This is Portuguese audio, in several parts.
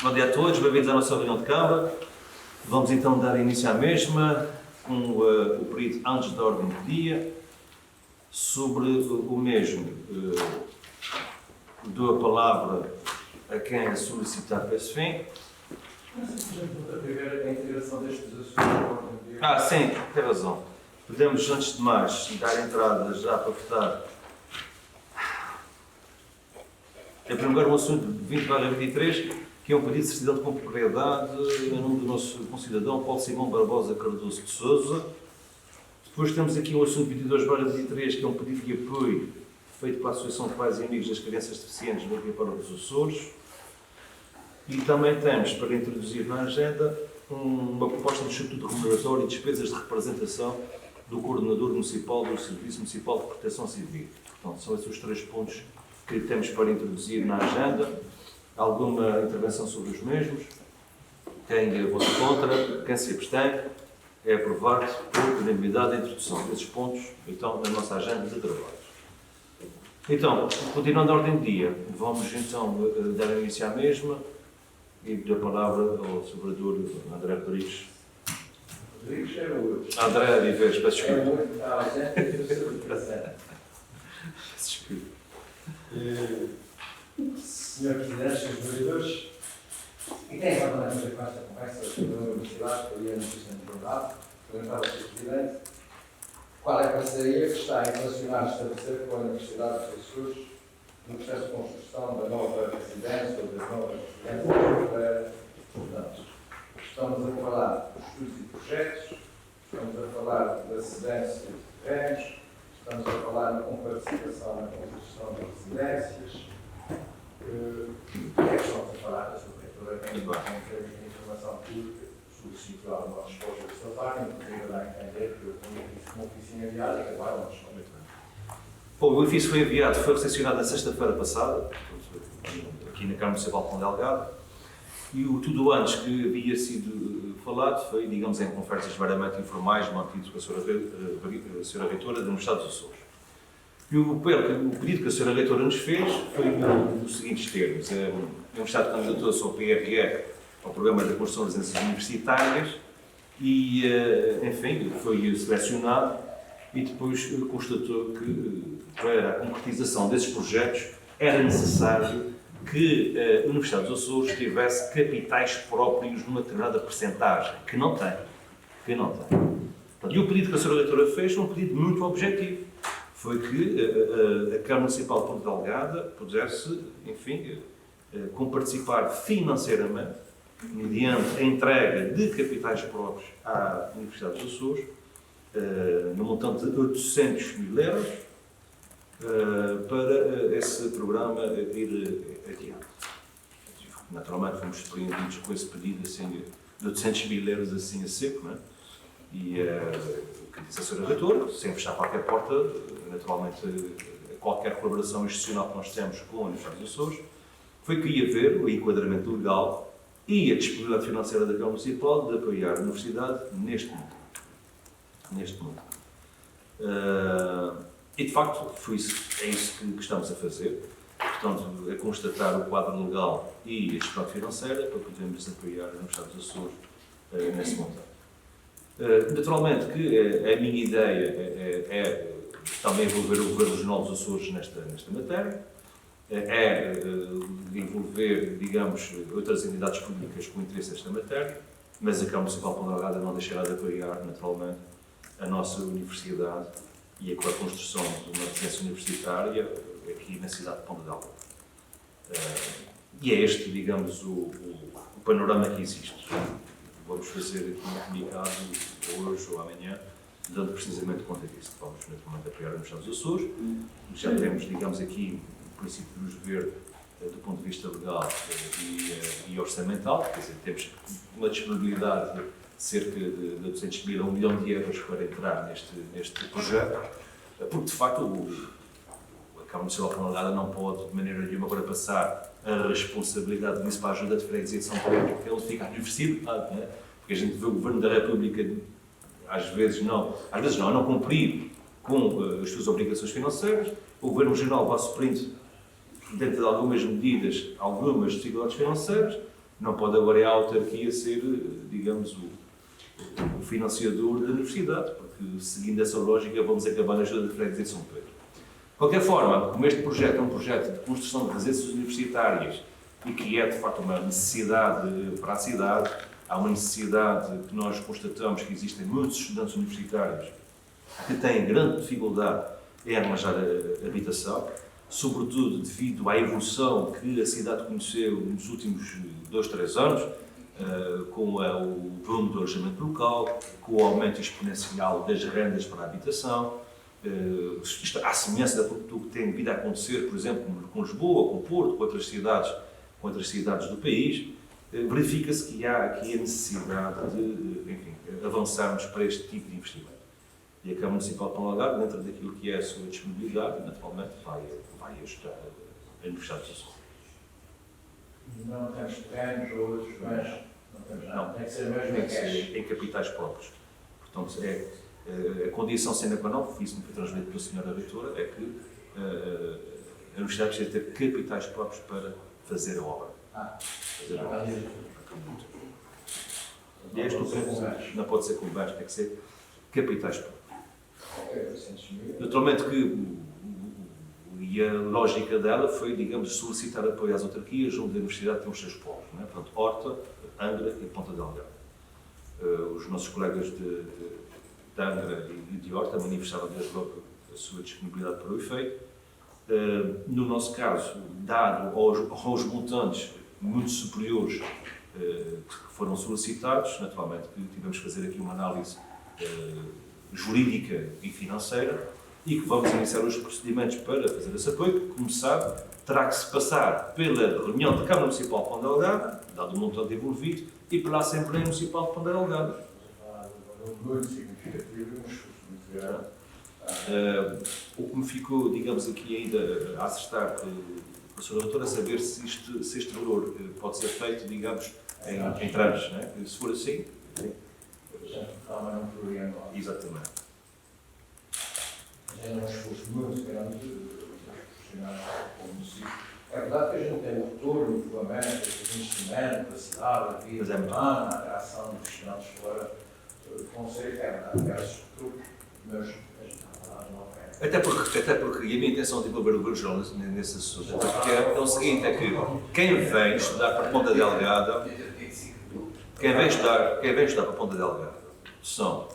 Bom dia a todos, bem-vindos à nossa reunião de Câmara. Vamos então dar início à mesma, com o pedido antes da ordem do dia. Sobre o mesmo, dou a palavra a quem a solicitar para esse fim. A integração destes assuntos. Sim, tem razão. Podemos, antes de mais, dar entrada já para votar. Em primeiro lugar, o assunto 20/23, que é um pedido de certidão de propriedade em nome do nosso concidadão Paulo Simão Barbosa Cardoso de Sousa. Depois temos aqui o assunto 22/23, que é um pedido de apoio feito pela Associação de Pais e Amigos das Crianças Deficientes do Rio Pardo dos Açores. E também temos, para introduzir na agenda, uma proposta de estatuto remuneratório e despesas de representação do Coordenador Municipal do Serviço Municipal de Proteção Civil. Portanto, são esses os três pontos que temos para introduzir na agenda. Alguma intervenção sobre os mesmos? Quem vota contra? Quem se abstém? É aprovado por unanimidade a introdução desses pontos, então, na nossa agenda de trabalhos. Então, continuando a ordem do dia, vamos então dar início à mesma e dar a palavra ao Sr. Vereador André Rodrigues. Rodrigues era o outro. André Viveres, peço É o desculpa. outro. Peço desculpa. Senhor Presidente, Srs. Vereadores, e tem exatamente a ver com esta conversa sobre a Universidade, que eu ia no sistema de verdade, perguntava ao Sr. Presidente qual é a parceria que está a relacionar a estabelecer com a Universidade dos Açores no processo de construção da nova residência ou das novas residências para estudantes. Estamos a falar de estudos e projetos, estamos a falar da cedência de terrenos, estamos a falar na comparticipação na construção de residências. O que é que estamos a falar da sua reitora? Tem de informação pública, solicito alguma resposta da sua parte, inclusive dá a entender que eu tinha visto uma oficina enviada e agora não responde. Bom, o ofício foi enviado, foi recepcionado na sexta-feira passada, aqui na Câmara Municipal de Ponte Delgado, e o tudo antes que havia sido falado foi, digamos, em conversas variamente informais, mantidas com a Sra. Reitora da Universidade dos Açores. E o pedido que a Sra. Reitora nos fez foi nos seguintes termos. A Universidade candidatou-se ao PRR, ao Programa de Construção das Residências Universitárias, e, enfim, foi selecionado e depois constatou que, para a concretização desses projetos, era necessário que a Universidade dos Açores tivesse capitais próprios numa determinada percentagem, que não tem. E o pedido que a Sra. Reitora fez foi um pedido muito objetivo. Foi que a Câmara Municipal de Ponte Delgada pudesse, enfim, comparticipar financeiramente, mediante a entrega de capitais próprios à Universidade dos Açores, no montante de 800 mil euros, para esse programa ir adiante. Naturalmente fomos surpreendidos com esse pedido assim, de 800 mil euros assim a seco, não é? E o que disse a Sra. Reitora, sem fechar qualquer porta, naturalmente qualquer colaboração institucional que nós temos com a Universidade dos Açores, foi que ia haver o enquadramento legal e a disponibilidade financeira da Câmara Municipal de apoiar a Universidade neste momento. E de facto é isso que estamos a fazer. Portanto, a constatar o quadro legal e a gestão financeira para podermos apoiar a Universidade dos Açores nesse montante. Naturalmente que a minha ideia é também envolver o Governo Regional dos Açores nesta matéria, envolver, digamos, outras entidades públicas com interesse nesta matéria, mas a Câmara Municipal de Ponte Delgada não deixará de apoiar, naturalmente, a nossa universidade e a construção de uma residência universitária aqui na cidade de Ponte Delgada. E é este, digamos, o panorama que existe. Vamos fazer aqui um comunicado hoje ou amanhã, dando precisamente conta disso. Vamos, naturalmente, apoiar a Universidade dos Açores. Já temos, digamos, aqui o princípio de luz verde do ponto de vista legal e orçamental, quer dizer, temos uma disponibilidade de cerca de 200 mil a 1 milhão de euros para entrar neste projeto, porque, de facto, a Câmara Municipal de Ponte Delgada não pode, de maneira nenhuma, agora passar a responsabilidade disso para a ajuda de freguesia de São Paulo, porque ele fica à universidade, não é? Porque a gente vê o Governo da República, às vezes não cumprir com as suas obrigações financeiras, o Governo Regional vai suprindo, dentro de algumas medidas, algumas dificuldades financeiras, Não pode agora a autarquia ser, digamos, o financiador da universidade, porque seguindo essa lógica vamos acabar na ajuda de freguesia de São Pedro. De qualquer forma, como este projeto é um projeto de construção de residências universitárias e que é de facto uma necessidade para a cidade, há uma necessidade que nós constatamos que existem muitos estudantes universitários que têm grande dificuldade em arranjar habitação, sobretudo devido à evolução que a cidade conheceu nos últimos 2, 3 anos, com o boom do alojamento local, com o aumento exponencial das rendas para a habitação, isto à semelhança do que tem vindo a acontecer, por exemplo, com Lisboa, com Porto, com outras cidades do país, verifica-se que há aqui a necessidade de, enfim, avançarmos para este tipo de investimento. E a Câmara Municipal de Algarve, dentro daquilo que é a sua disponibilidade, naturalmente vai ajudar a Universidade dos Açores. Não temos terrenos ou outros bens, não temos nada. Não, Tem que ser mesmo tem que ser em capitais próprios. Portanto, a condição sine qua non, isso me foi transmitido pela senhora reitora, é que a Universidade precisa ter capitais próprios para fazer a obra. Fazer a obra. E este não pode ser com bens, tem que ser capitais próprios. Naturalmente que e a lógica dela foi, digamos, solicitar apoio às autarquias, onde a Universidade tem os seus polos, não é? Portanto, Horta, Angra e Ponta Delgada. Os nossos colegas de Angra e de Horta manifestaram desde logo a sua disponibilidade para o efeito. No nosso caso, dado aos montantes muito superiores que foram solicitados, naturalmente que tivemos que fazer aqui uma análise jurídica e financeira, e que vamos iniciar os procedimentos para fazer esse apoio, que, como sabe, terá que se passar pela reunião da Câmara Municipal de Ponta Delgada, dado o montante envolvido, e pela Assembleia Municipal de Ponta Delgada. Muito significativo e um esforço muito grande. O que me ficou, digamos, aqui ainda a acertar com a Sra. Doutora, é saber se este valor pode ser feito, digamos, em tranches, não é? Se for assim... Exatamente. É um esforço muito grande dos profissionais do município. É verdade que a gente tem o retorno, o regulamento, o investimento da cidade, a vida humana, a atração dos estudantes fora do conceito, é verdade que há esses retornos, mas a gente está a falar não é. Até porque, e a minha intenção de envolver o Governo nesse assunto, até porque é o seguinte, é que quem vem estudar para Ponta Delgada, quem vem estudar para Ponta Delgada são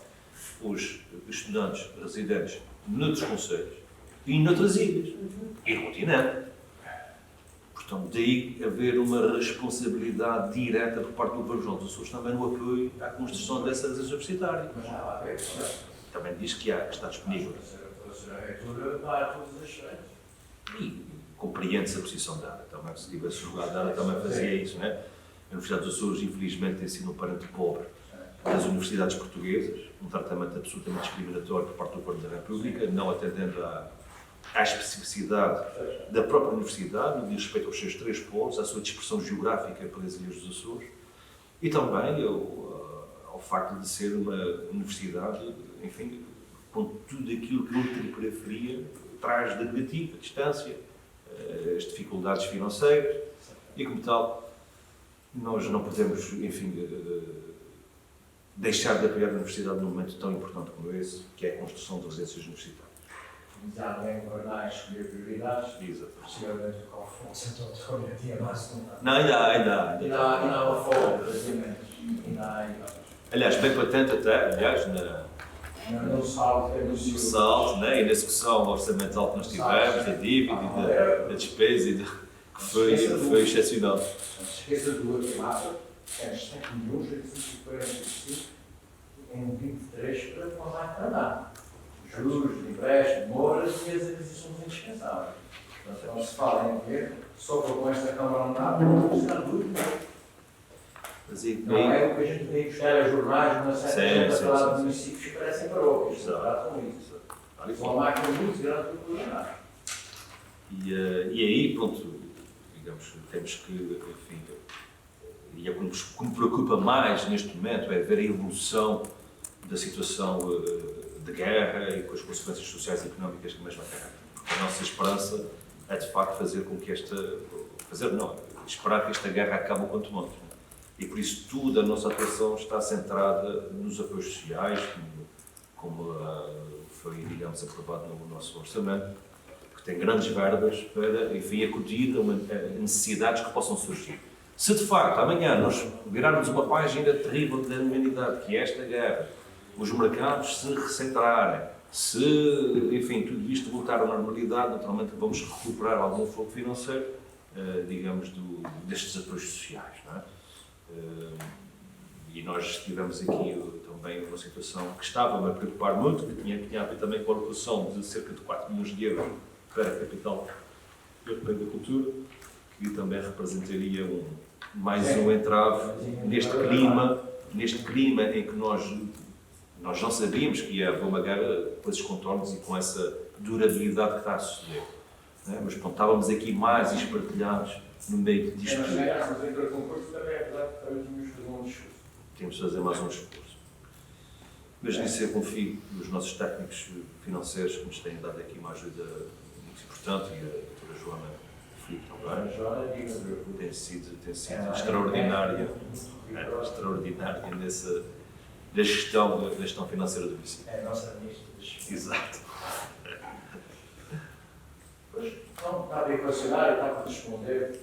os estudantes residentes noutros concelhos e noutras ilhas e no continente. Portanto, daí haver uma responsabilidade direta por parte do Governo dos Açores também no apoio à construção dessas universitárias. Mas já lá ver, também diz que está disponível. a senhora reitora vai a todas as frentes. E compreende-se a posição dela. Também, se tivesse jogado dela, também fazia isso, não é? A Universidade dos Açores, infelizmente, tem sido um parente pobre das universidades portuguesas, um tratamento absolutamente discriminatório por parte do Governo da República, não atendendo à especificidade da própria universidade, no que diz respeito aos seus 3 polos, à sua dispersão geográfica pelas Ilhas dos Açores, e também ao facto de ser uma universidade, enfim, com tudo aquilo que outra periferia traz de negativo, a distância, as dificuldades financeiras, e como tal, nós não podemos, enfim, deixar de apoiar a universidade num momento tão importante como esse, que é a construção de residências universitárias. Já bem governar e escolher prioridades. Exato. Possivelmente o Conselho Autónomo tinha mais um. Não, ainda há uma folga, praticamente. Aliás, bem patente até, aliás, no saldo, no saldo, né? E na execução orçamental que nós tivemos, da dívida e da despesa, que foi excepcional. Não se esqueça do outro mapa, que é 7.845 em 23 para mais para andar. Juros, empréstimos, moras e as aquisições indispensáveis. Portanto, não se fala em dinheiro, só com esta Câmara não dá, não está tudo. Não é o que a gente vê buscar a jornais, uma série de falar de municípios que parecem paróquias. Exato com isso. É uma máquina muito grande para governar. E aí, pronto, digamos, temos que, enfim, e é o que me preocupa mais neste momento é ver a evolução da situação de guerra e com as consequências sociais e económicas que mesmo guerra. Porque a nossa esperança é de facto fazer com que esperar que esta guerra acabe o quanto antes. E por isso toda a nossa atuação está centrada nos apoios sociais, como foi, digamos, aprovado no nosso orçamento, que tem grandes verbas para, enfim, acudir a necessidades que possam surgir. Se de facto amanhã nós virarmos uma página terrível da humanidade, que é esta guerra, os mercados se recentrarem, se, enfim, tudo isto voltar à normalidade, naturalmente vamos recuperar algum foco financeiro, digamos, destes apoios sociais, não é? E nós tivemos aqui também uma situação que estava-me a preocupar muito, que tinha a ver também com a alocação de cerca de 4 milhões de euros para a capital europeia da cultura, que também representaria mais um entrave neste clima em que nós não sabíamos que ia haver uma guerra com esses contornos e com essa durabilidade que está a suceder. Mas pronto, estávamos aqui mais espartilhados no meio disto. Mas na guerra, mas entre o concurso também é verdade que também tínhamos de fazer um discurso. Temos de fazer mais um esforço. Mas nisso eu confio nos nossos técnicos financeiros que nos têm dado aqui uma ajuda muito importante, e a doutora Joana Filipe também. Tem sido extraordinária da gestão financeira do município. É a nossa ministra das Finanças. Exato. Pois, não, está a equacionar e está para responder.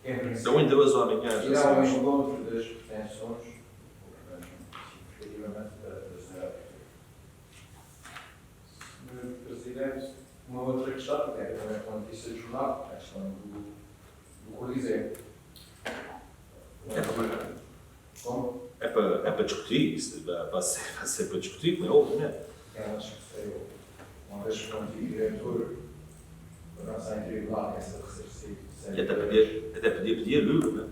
Então ainda hoje ou amanhã já irá ao sabemos. encontro das pretensões, efetivamente, da senhora. Senhor Presidente, uma outra questão, que é também com a notícia do jornal, a questão do Coliseu. Como? É para discutir, isso vai ser para discutir, como é óbvio, não é? Uma vez que não tive diretor, para não sair em tribunal, essa ressarcido. E até podia pedir a Lula, não é?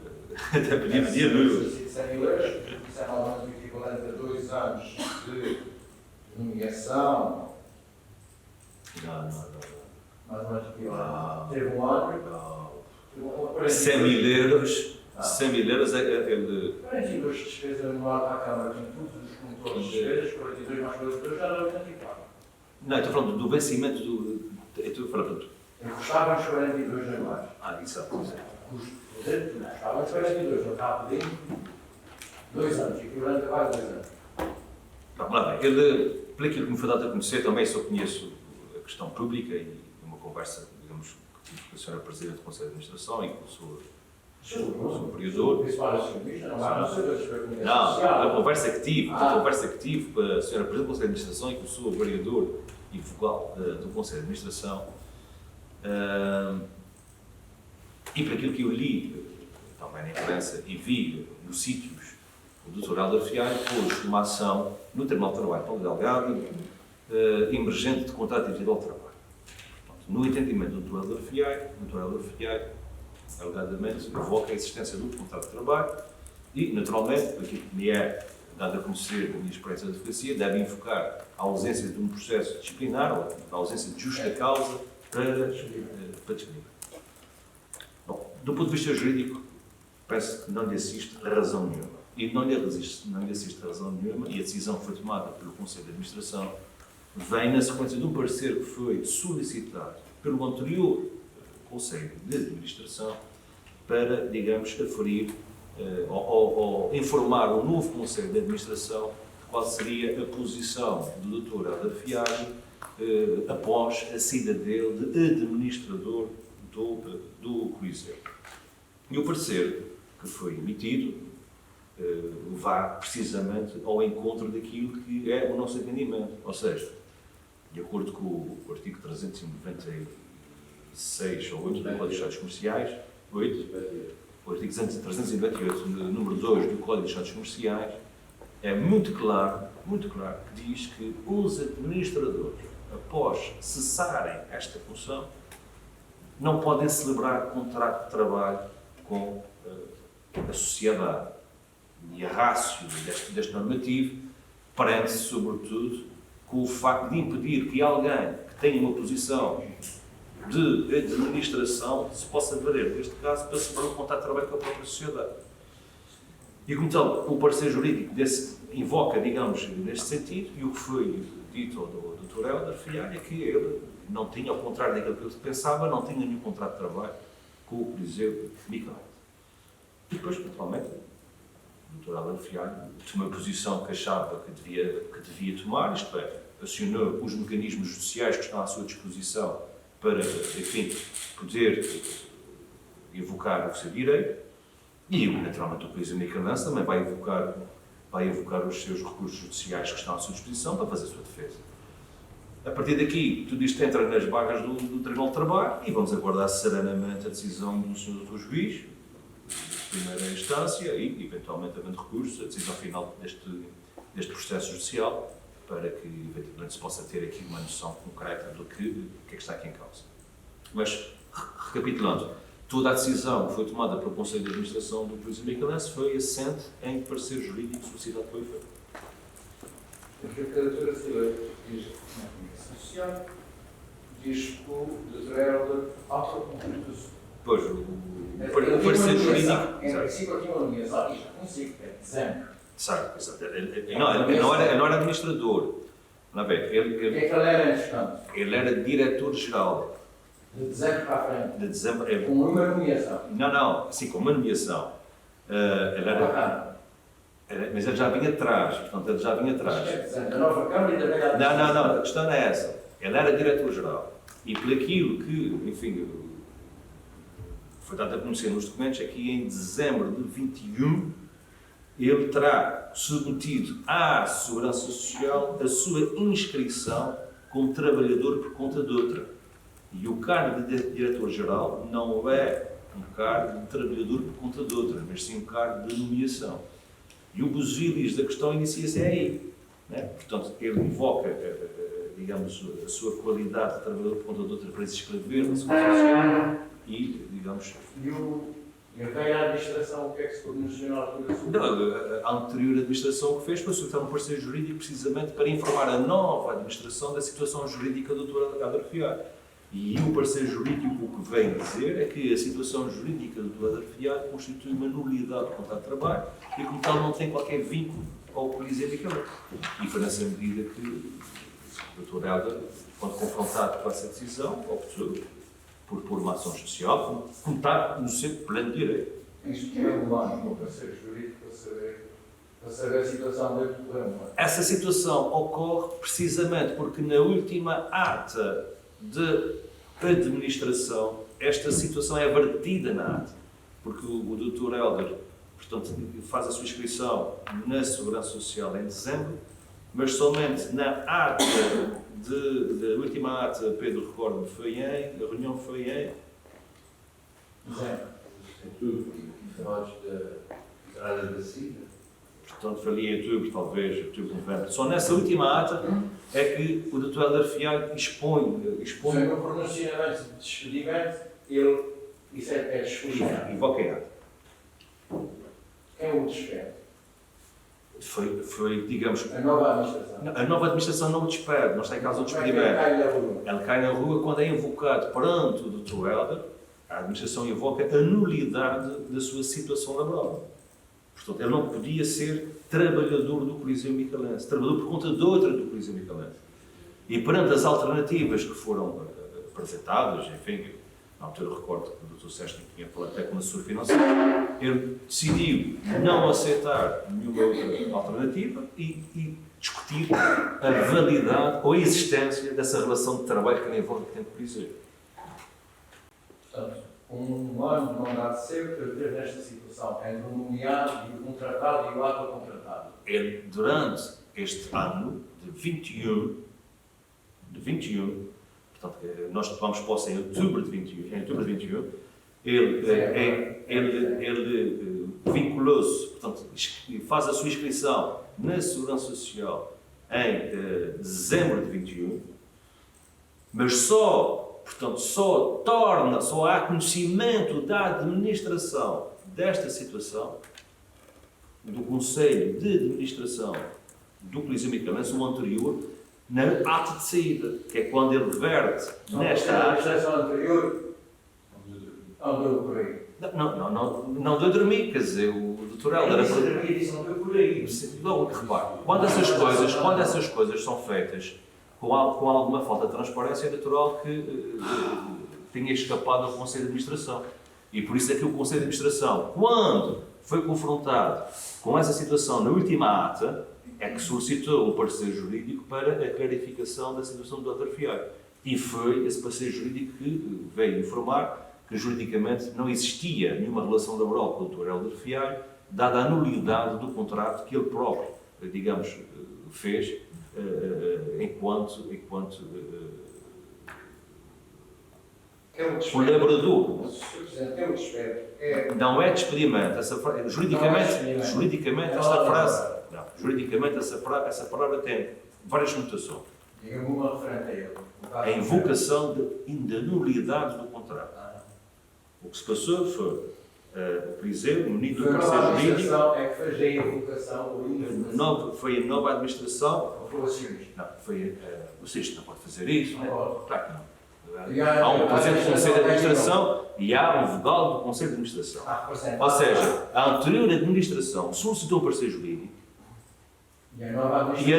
Até podia pedir a Lula. Ressarcido 100 mil euros, isso é normalmente o equivalente a 2 anos de nomeação. Não. Mais ou menos equivalente. Teve um ano. 100 mil euros. 100 mil euros é de... 42 de despesa anual para a Câmara, com todos os controles de despesas, 42 mais 42 já era 84. Não, estou falando do vencimento do... Estou falando... Custavam os 42 anuais. Exato. Custavam os 42, não estava pedindo 2 anos, equivalente a quase 2 anos. Vamos lá bem. Ele, por aquilo que me foi dado a conhecer, também só conheço a questão pública e uma conversa, digamos, que tive com a senhora Presidente do Conselho de Administração e com o seu vereador. Não, a conversa que tive, com a senhora Presidente do Conselho de Administração e com o seu vereador e vogal do Conselho de Administração, e por aquilo que eu li também na imprensa e vi nos sítios, o Dr. Helder Fialho pôs uma ação no Tribunal de Trabalho Paulo Delgado emergente de contrato individual de trabalho. Portanto, no entendimento do Dr. Helder Fialho, alegadamente, invoca a existência do contrato de trabalho e, naturalmente, aquilo que me é dado a conhecer da minha experiência de advocacia, deve invocar a ausência de um processo disciplinar ou a ausência de justa causa para despedir. Bom, do ponto de vista jurídico, penso que não lhe assiste razão nenhuma. E não lhe assiste razão nenhuma, e a decisão foi tomada pelo Conselho de Administração, vem na sequência de um parecer que foi solicitado pelo anterior Conselho de Administração para, digamos, aferir ou informar o novo Conselho de Administração qual seria a posição do Dr. Helder Fialho após a saída dele de administrador do Coliseu. E o parecer que foi emitido vai precisamente ao encontro daquilo que é o nosso entendimento. Ou seja, de acordo com o artigo 396 ou 8 do Código de Estados Comerciais, o artigo 398, número 2 do Código de Estados Comerciais, é muito claro que diz que os administradores, após cessarem esta função, não podem celebrar contrato de trabalho com a sociedade. E a ratio deste normativo prende-se, sobretudo, com o facto de impedir que alguém que tenha uma posição de administração se possa valer, neste caso, para celebrar um contrato de trabalho com a própria sociedade. E, como tal, o parecer jurídico invoca, digamos, neste sentido, e o que foi dito ao Dr. Helder Fialho é que ele não tinha, ao contrário daquilo que ele pensava, não tinha nenhum contrato de trabalho com o Coliseu Micael. E depois, naturalmente, o Dr. Álvaro Fialho tomou a posição que achava que devia tomar, isto é, acionou os mecanismos judiciais que estão à sua disposição para, enfim, poder evocar o seu direito, e, naturalmente, o Polícia Micalense também vai evocar os seus recursos judiciais que estão à sua disposição para fazer a sua defesa. A partir daqui, tudo isto entra nas barras do Tribunal de Trabalho e vamos aguardar serenamente a decisão do Sr. Dr. Juiz, de primeira instância, e, eventualmente, havendo recursos, a decisão final deste processo judicial, para que, eventualmente, se possa ter aqui uma noção concreta do que é que está aqui em causa. Mas, recapitulando, toda a decisão que foi tomada pelo Conselho de Administração do Polícia Micalense foi assente em parecer jurídico solicitado pelo efeito. Porque a doutora Silva diz na Comunicação Social, diz que o Dr. Helder autoconcluiu-se. Pois, o parecer jurídico... Em princípio, aqui uma nomeação, isto é consigo, é dezembro. Sabe, exato. Não era administrador. Não é bem, O que é que ele era, entretanto? ele era diretor-geral. De dezembro para a frente. De dezembro... Com uma nomeação. Não, assim, com uma nomeação. Ele era... Mas ele já vinha atrás, portanto, ele já vinha atrás. A nova Câmara ainda vem lá. Não, a questão não é essa. Ele era diretor-geral. E por aquilo que, enfim, foi dado a conhecer nos documentos, é que em dezembro de 21 ele terá submetido à Segurança Social a sua inscrição como trabalhador por conta de outra. E o cargo de diretor-geral não é um cargo de trabalhador por conta de outra, mas sim um cargo de nomeação. E o busilis da questão inicia-se aí. Né? Portanto, ele invoca, digamos, a sua qualidade de trabalhador por conta de outra para se inscrever na Segurança Social e, digamos... E veio à administração, o que é que se pronunciou na altura? A anterior administração que fez foi solicitar um parecer jurídico precisamente para informar a nova administração da situação jurídica do Dr. Álvaro Fialho. E o parecer jurídico o que vem dizer é que a situação jurídica do Dr. Álvaro Fialho constitui uma nulidade do contrato de trabalho e, como tal, não tem qualquer vínculo ao Polícia Micalense. E foi nessa medida que o Dr. Álvaro, quando confrontado com essa decisão, optou por uma ação judicial, como está no seu plano de direito. Isto que é relevante para o parecer jurídico para saber a situação dentro do problema. Essa situação ocorre precisamente porque na última ata de administração esta situação é vertida na ata. Porque o Dr. Helder, portanto, faz a sua inscrição na Segurança Social em dezembro, mas somente na ata da última ata, Pedro recorda-me, a reunião foi em dezembro. Nós da área da SIDA. Portanto, foi ali em outubro, talvez, outubro, novembro. Só nessa última ata é que o Dr. Helder Fialho expõe... Foi no pronunciamento de despedimento, isso é despedimento. Invoca a ata. Quem o despede? Foi, digamos... A nova administração. A nova administração não o despede, não está em causa do despedimento. Ele cai na rua quando é invocado perante o Dr. Helder, a administração invoca a nulidade da sua situação laboral. Portanto, ele não podia ser trabalhador do Coliseu Micalense, trabalhador por conta de outra do Coliseu Micalense. E perante as alternativas que foram apresentadas, enfim, na altura recordo que o Dr. Sérgio tinha falado até com o assessor financeiro, ele decidiu não aceitar nenhuma outra alternativa e discutir a validade ou a existência dessa relação de trabalho que nem envolve o tempo Coliseu. Portanto, um ano de mandato seu para ter nesta situação entre o nomeado e o contratado e o autocontratado. Ele, durante este ano de 21, portanto, nós tomamos posse em outubro de 21, ele vinculou-se, portanto, faz a sua inscrição na Segurança Social em dezembro de 21, mas só há conhecimento da administração desta situação, do Conselho de Administração do Coliseu Micalense, o anterior, na ata de saída, que é quando ele verte nesta A ata. administração anterior não deu por aí. Não deu dormir, quer dizer, o Dr. Helder... Disse não deu por aí. Logo, repare, quando essas coisas são feitas com alguma falta de transparência, é natural que tenha escapado ao Conselho de Administração. E por isso é que o Conselho de Administração, quando foi confrontado com essa situação na última ata, é que solicitou um parecer jurídico para a clarificação da situação do Helder Fialho. E foi esse parecer jurídico que veio informar que juridicamente não existia nenhuma relação laboral com o Dr. Helder Fialho, dada a nulidade do contrato que ele próprio, digamos, fez enquanto colaborador. Não é despedimento. Juridicamente essa palavra tem várias conotações. Diga-me uma referente a ele. A invocação da nulidade do contrato. O que se passou foi, por exemplo, munido do parecer jurídico. É que fez a invocação ou Foi a nova administração. Foi o acionista. Não, foi o acionista não pode fazer isso. Não pode. Claro que não. E Há um presidente do Conselho de Administração e há um vogal do Conselho de Administração. Ou seja, a anterior administração solicitou um parecer jurídico e a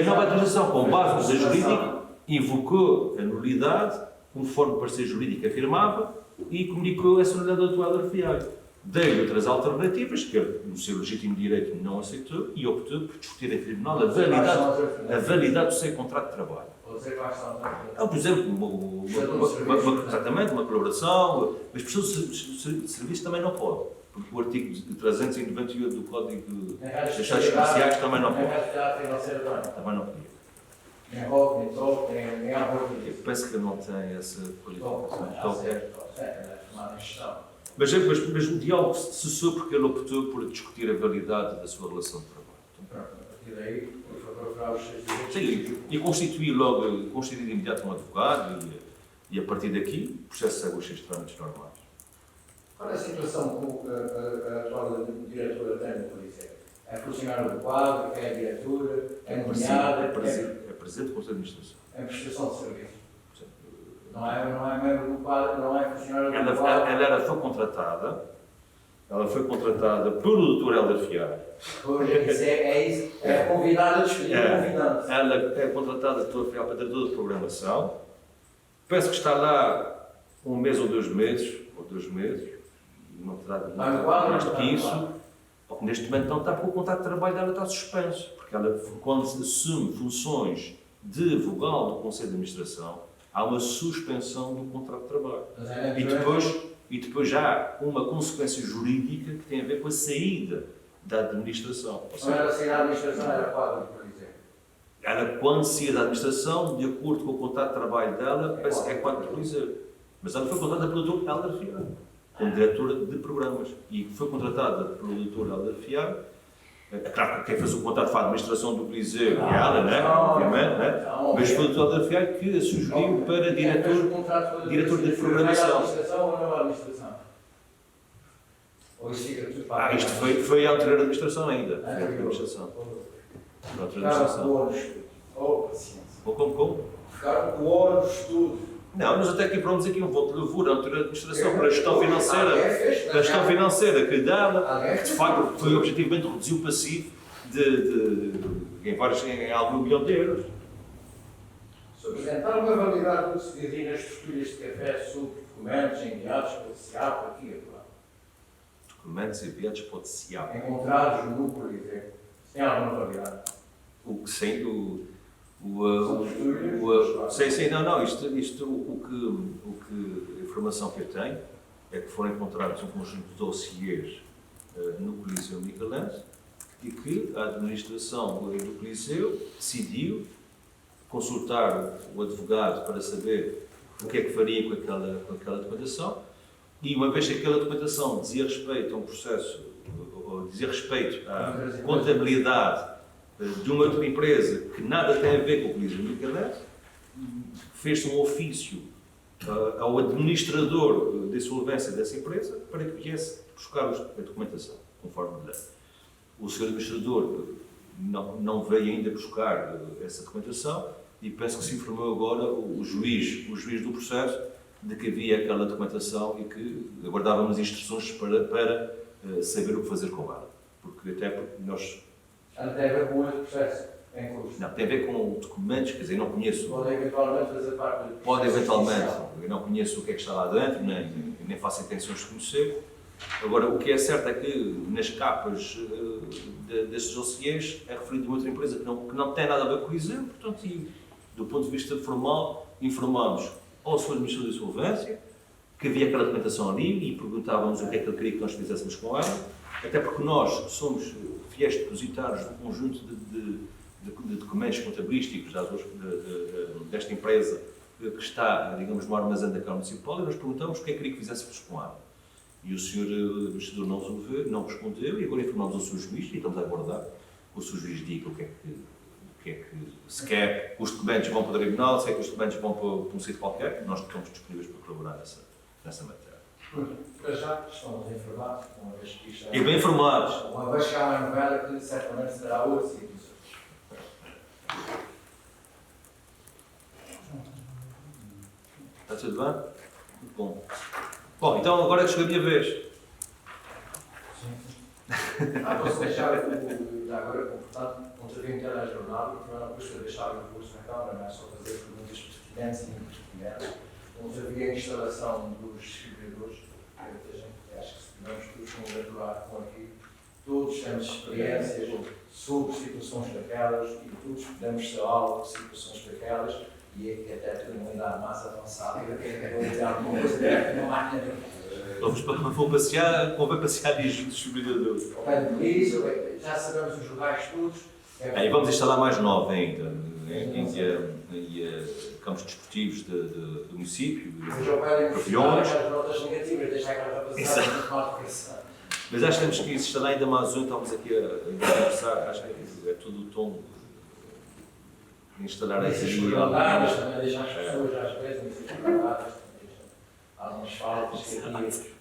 nova administração, com base no parecer jurídico, invocou a nulidade, conforme o parecer jurídico afirmava, e comunicou essa nulidade ao Dr. Helder Fialho. Dei-lhe outras alternativas, que ele, no seu legítimo direito, não aceitou, e optou por discutir em tribunal a validade do seu contrato de trabalho. Por exemplo, exatamente, uma colaboração, mas prestação de serviço também não pode, porque o artigo 398 do Código das Taxas Comerciais também não pode. Também não podia. Eu penso que não tem essa qualificação. Mas o diálogo cessou porque ele optou por discutir a validade da sua relação de trabalho. Sim, e constituir de imediato um advogado e a partir daqui o processo segue os seus trâmites normais. Qual é a situação que a atual diretora tem no Polícia? É funcionário do quadro, é diretora, é nomeada, é presidente do Conselho de Administração. É prestação de serviço. Não é membro do quadro, não é funcionário do quadro. Ela foi contratada pelo Dr. Helder Fialho. É convidada a escolher convidante. Ela é contratada pelo Dr. Fialho para diretora de programação. Penso que está lá um mês ou 2 meses, não terá mais do que isso. Neste momento não está, porque o contrato de trabalho dela está suspenso. Porque ela, quando assume funções de vogal do Conselho de Administração, há uma suspensão do contrato de trabalho. E depois já há uma consequência jurídica que tem a ver com a saída da administração. Não era sair da administração, era quadro, por exemplo. Ela, quando sair da administração, de acordo com o contrato de trabalho dela, parece que é quadro de Coliseu. Mas ela foi contratada pelo Dr. Helder Fialho, como diretora de programas. E foi contratada pelo Dr. Helder Fialho. É claro que quem fez o contrato para a administração do Coliseu é ela, né? Obviamente, né? Mas foi o Dr. Helder Fialho que a sugeriu para diretor de programação. Ou isso fica tudo para isto foi a anterior administração ainda. Foi a administração. Ficaram com o ouro estudo. Paciência. Como? Ficaram com o ouro estudo. Não, nós até aqui vamos aqui um voto de louvor à anterior administração para a gestão financeira que dava, que de facto foi objetivamente reduzir o passivo em algum milhão de euros. Se apresentar uma validade do que se dizia nas tertúlias de café sobre documentos enviados pelo SIAP aqui e lá. Documentos enviados pelo SIAP. Encontrados no Coliseu. Tem alguma validade? O que sem a informação que eu tenho é que foram encontrados um conjunto de dossiês no Coliseu Michelense e que a administração do Coliseu decidiu consultar o advogado para saber o que é que faria com aquela documentação e, uma vez que aquela documentação dizia respeito a um processo, ou dizia respeito à contabilidade de uma outra empresa que nada tem a ver com o Coliseu Michelense, fez-se um ofício ao administrador de insolvência dessa empresa para que viesse buscar a documentação, conforme a lei. O senhor administrador não veio ainda buscar essa documentação e penso que se informou agora o juiz do processo de que havia aquela documentação e que aguardávamos instruções para saber o que fazer com ela. Porque nós... Não tem a ver com esse processo em curso? Não, tem a ver com documentos, quer dizer, eu não conheço... Pode eventualmente fazer parte do Pode eventualmente, eu não conheço o que é que está lá dentro, nem faço intenções de conhecer, Agora, o que é certo é que nas capas desses dossiês é referido uma outra empresa que não tem nada a ver com o ISEM, portanto, e, do ponto de vista formal, informamos ao Sr. Administrador de Insolvência que havia aquela documentação ali e perguntávamos o que é que ele queria que nós fizéssemos com ela, até porque nós somos fiéis depositários de um conjunto de documentos contabilísticos desta empresa que está, digamos, no armazém da Câmara Municipal, e nós perguntamos o que é que queria que fizéssemos com ela. E o Sr. Administrador não respondeu, e agora informamos ao Sr. Juiz, e estamos a aguardar que o Sr. Juiz diga o que é que se quer que os documentos vão para o tribunal, se é que os documentos vão para um sítio qualquer, nós estamos disponíveis para colaborar nessa matéria. Para já estamos informados, uma vez que isto é... E bem informados. Uma vez que há uma novela que certamente será outro sítio. Está tudo bem? Muito bom. Bom, então agora é que chegou a minha vez. Posso deixar agora, portanto, contravir um telejornal, e não custa deixar o recurso na Câmara, não é só fazer perguntas pertinentes e impertinentes. Contravir a instalação dos distribuidores, acho que se podemos todos congratular com aqui, todos temos experiências sobre situações daquelas e todos podemos ser alvo de situações daquelas e até ter uma idade mais avançada e até ter alguma coisa dentro de uma máquina de Vou passear, convém passear e juntos os distribuidores. ao pé de polícia, já sabemos os locais todos. E vamos instalar mais 9 ainda, em campos desportivos do município, pavilhões. As notas negativas, deixar aquela rapaziada muito mal depressão. Mas acho que temos que instalar ainda mais um, estamos aqui a conversar, acho que é tudo o tom de instalar essa Exploradas, também deixar as pessoas às vezes, exploradas, algumas faltas que aqui.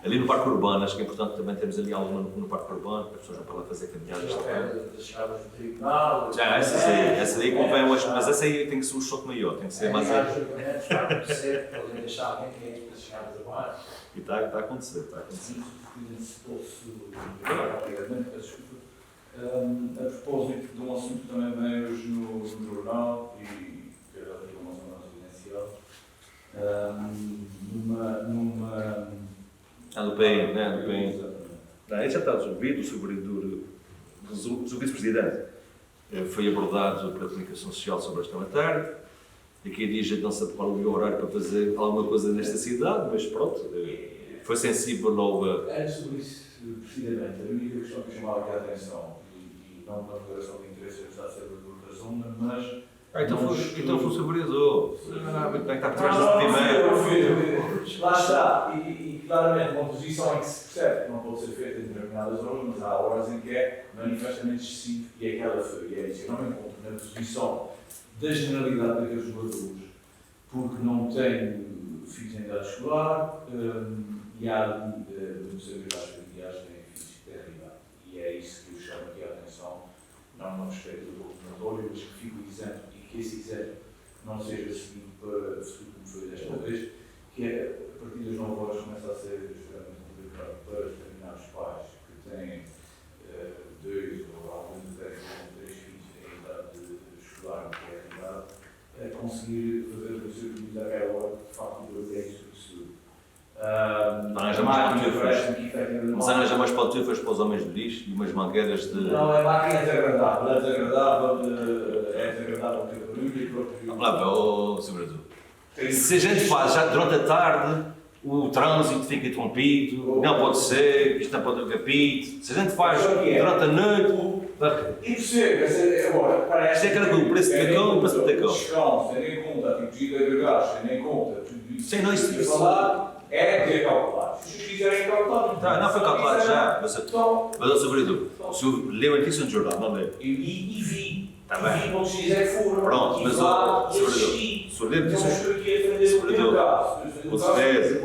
Ali no Parque Urbano, acho que é importante também termos ali alguma no Parque Urbano, para as pessoas vão para lá fazer caminhadas também. Das escadas do tribunal. Já, essa aí convém hoje, mas essa aí tem que ser um choque maior, tem que ser mais. Vai acontecer, podem deixar alguém que é das escadas abaixo. E está a acontecer, está a acontecer. Se posso rapidamente, peço desculpa. A propósito de um assunto que também vem hoje no jornal e que era aqui uma zona residencial, Do PN, né? Do PN. Não, isso já está resolvido, o vice-presidente foi abordado pela comunicação social sobre esta matéria. Daqui a dias a gente não sabe qual é o horário para fazer alguma coisa nesta cidade, mas pronto, foi sensível ao... Antes do vice-presidente, a única questão que chamava aqui a atenção, e não uma declaração de interesse, apesar de ser da zona, mas... Então foi o vereador. Muito bem, está por trás desse primeiro. Lá está, e claramente uma posição em que se percebe que não pode ser feita em determinadas horas, mas há horas em que é manifestamente excessivo e aquela foi. E é isso, eu não me encontro na posição da generalidade daqueles jogadores, porque não tenho filhos em idade escolar e há muitos agregados familiares que têm filhos de terra idade. E é isso que eu chamo aqui a atenção, não no respeito do coordenatório, mas que fico isento e que esse isento não seja seguido para futuro como foi desta vez, que é, a partir das 9 horas começa a ser extremamente complicado para determinados pais que têm 2 ou alguns até 3 filhos em idade escolar, que é a idade, conseguir fazer o seu filho àquela hora, de facto, é isso que se Mas arranja mais pantufas para os homens de lixo e umas mangueiras de... Não, é máquina desagradável, é desagradável ter barulho e próprio... Vamos lá, Sr. Vereador. Se a gente faz já durante a tarde, o trânsito fica interrompido, não pode ser, isto não pode haver pito. Se a gente faz durante a noite... E percebe, agora, parece... Isto é aquela coisa, o preço de cacão e o preço de tacão. Descão, tendo em conta a tipologia de agregados, tendo em conta tudo isso... Sim, não, isso... É ter calculado. Se os quiserem calcular... Não foi calculado já, mas Sr. Vereador, o senhor leu a notícia no jornal, não leu? E vi. Está bem. E não se quiser foram. Pronto, mas o Sr. Vereador, o senhor leu a notícia... Não estou aqui a defender o primeiro caso. Com certeza.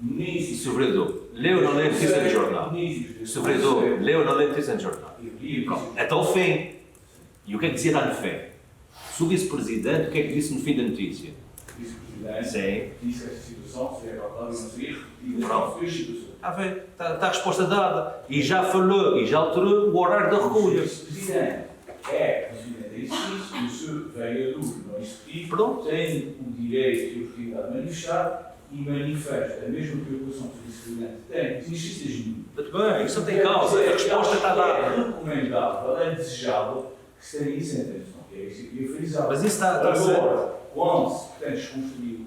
Nícios. Sr. Vereador, leu ou não leu a notícia no jornal? Sr. Vereador, leu ou não leu a notícia no jornal? Pronto, até o fim. E o que é que dizia lá no fim? Se o vice-presidente, o que é que disse no fim da notícia? Sim. Disse que esta situação seria calculada e não seria repetida. Pronto. Situação. Está a resposta dada. E já falou, e já alterou o horário da recolha. O vice-presidente é isso, e o seu vereador não executivo Pronto. tem o direito e a oportunidade de manifestar e manifesta a mesma preocupação que o vice-presidente tem, existe isso desde muito. Muito bem, isso não tem causa, a resposta está É dada. recomendável, é desejável que se tenha isso em atenção, que é isso que eu frisava. Mas isso está a ser. Agora, quando se pretende desconstruir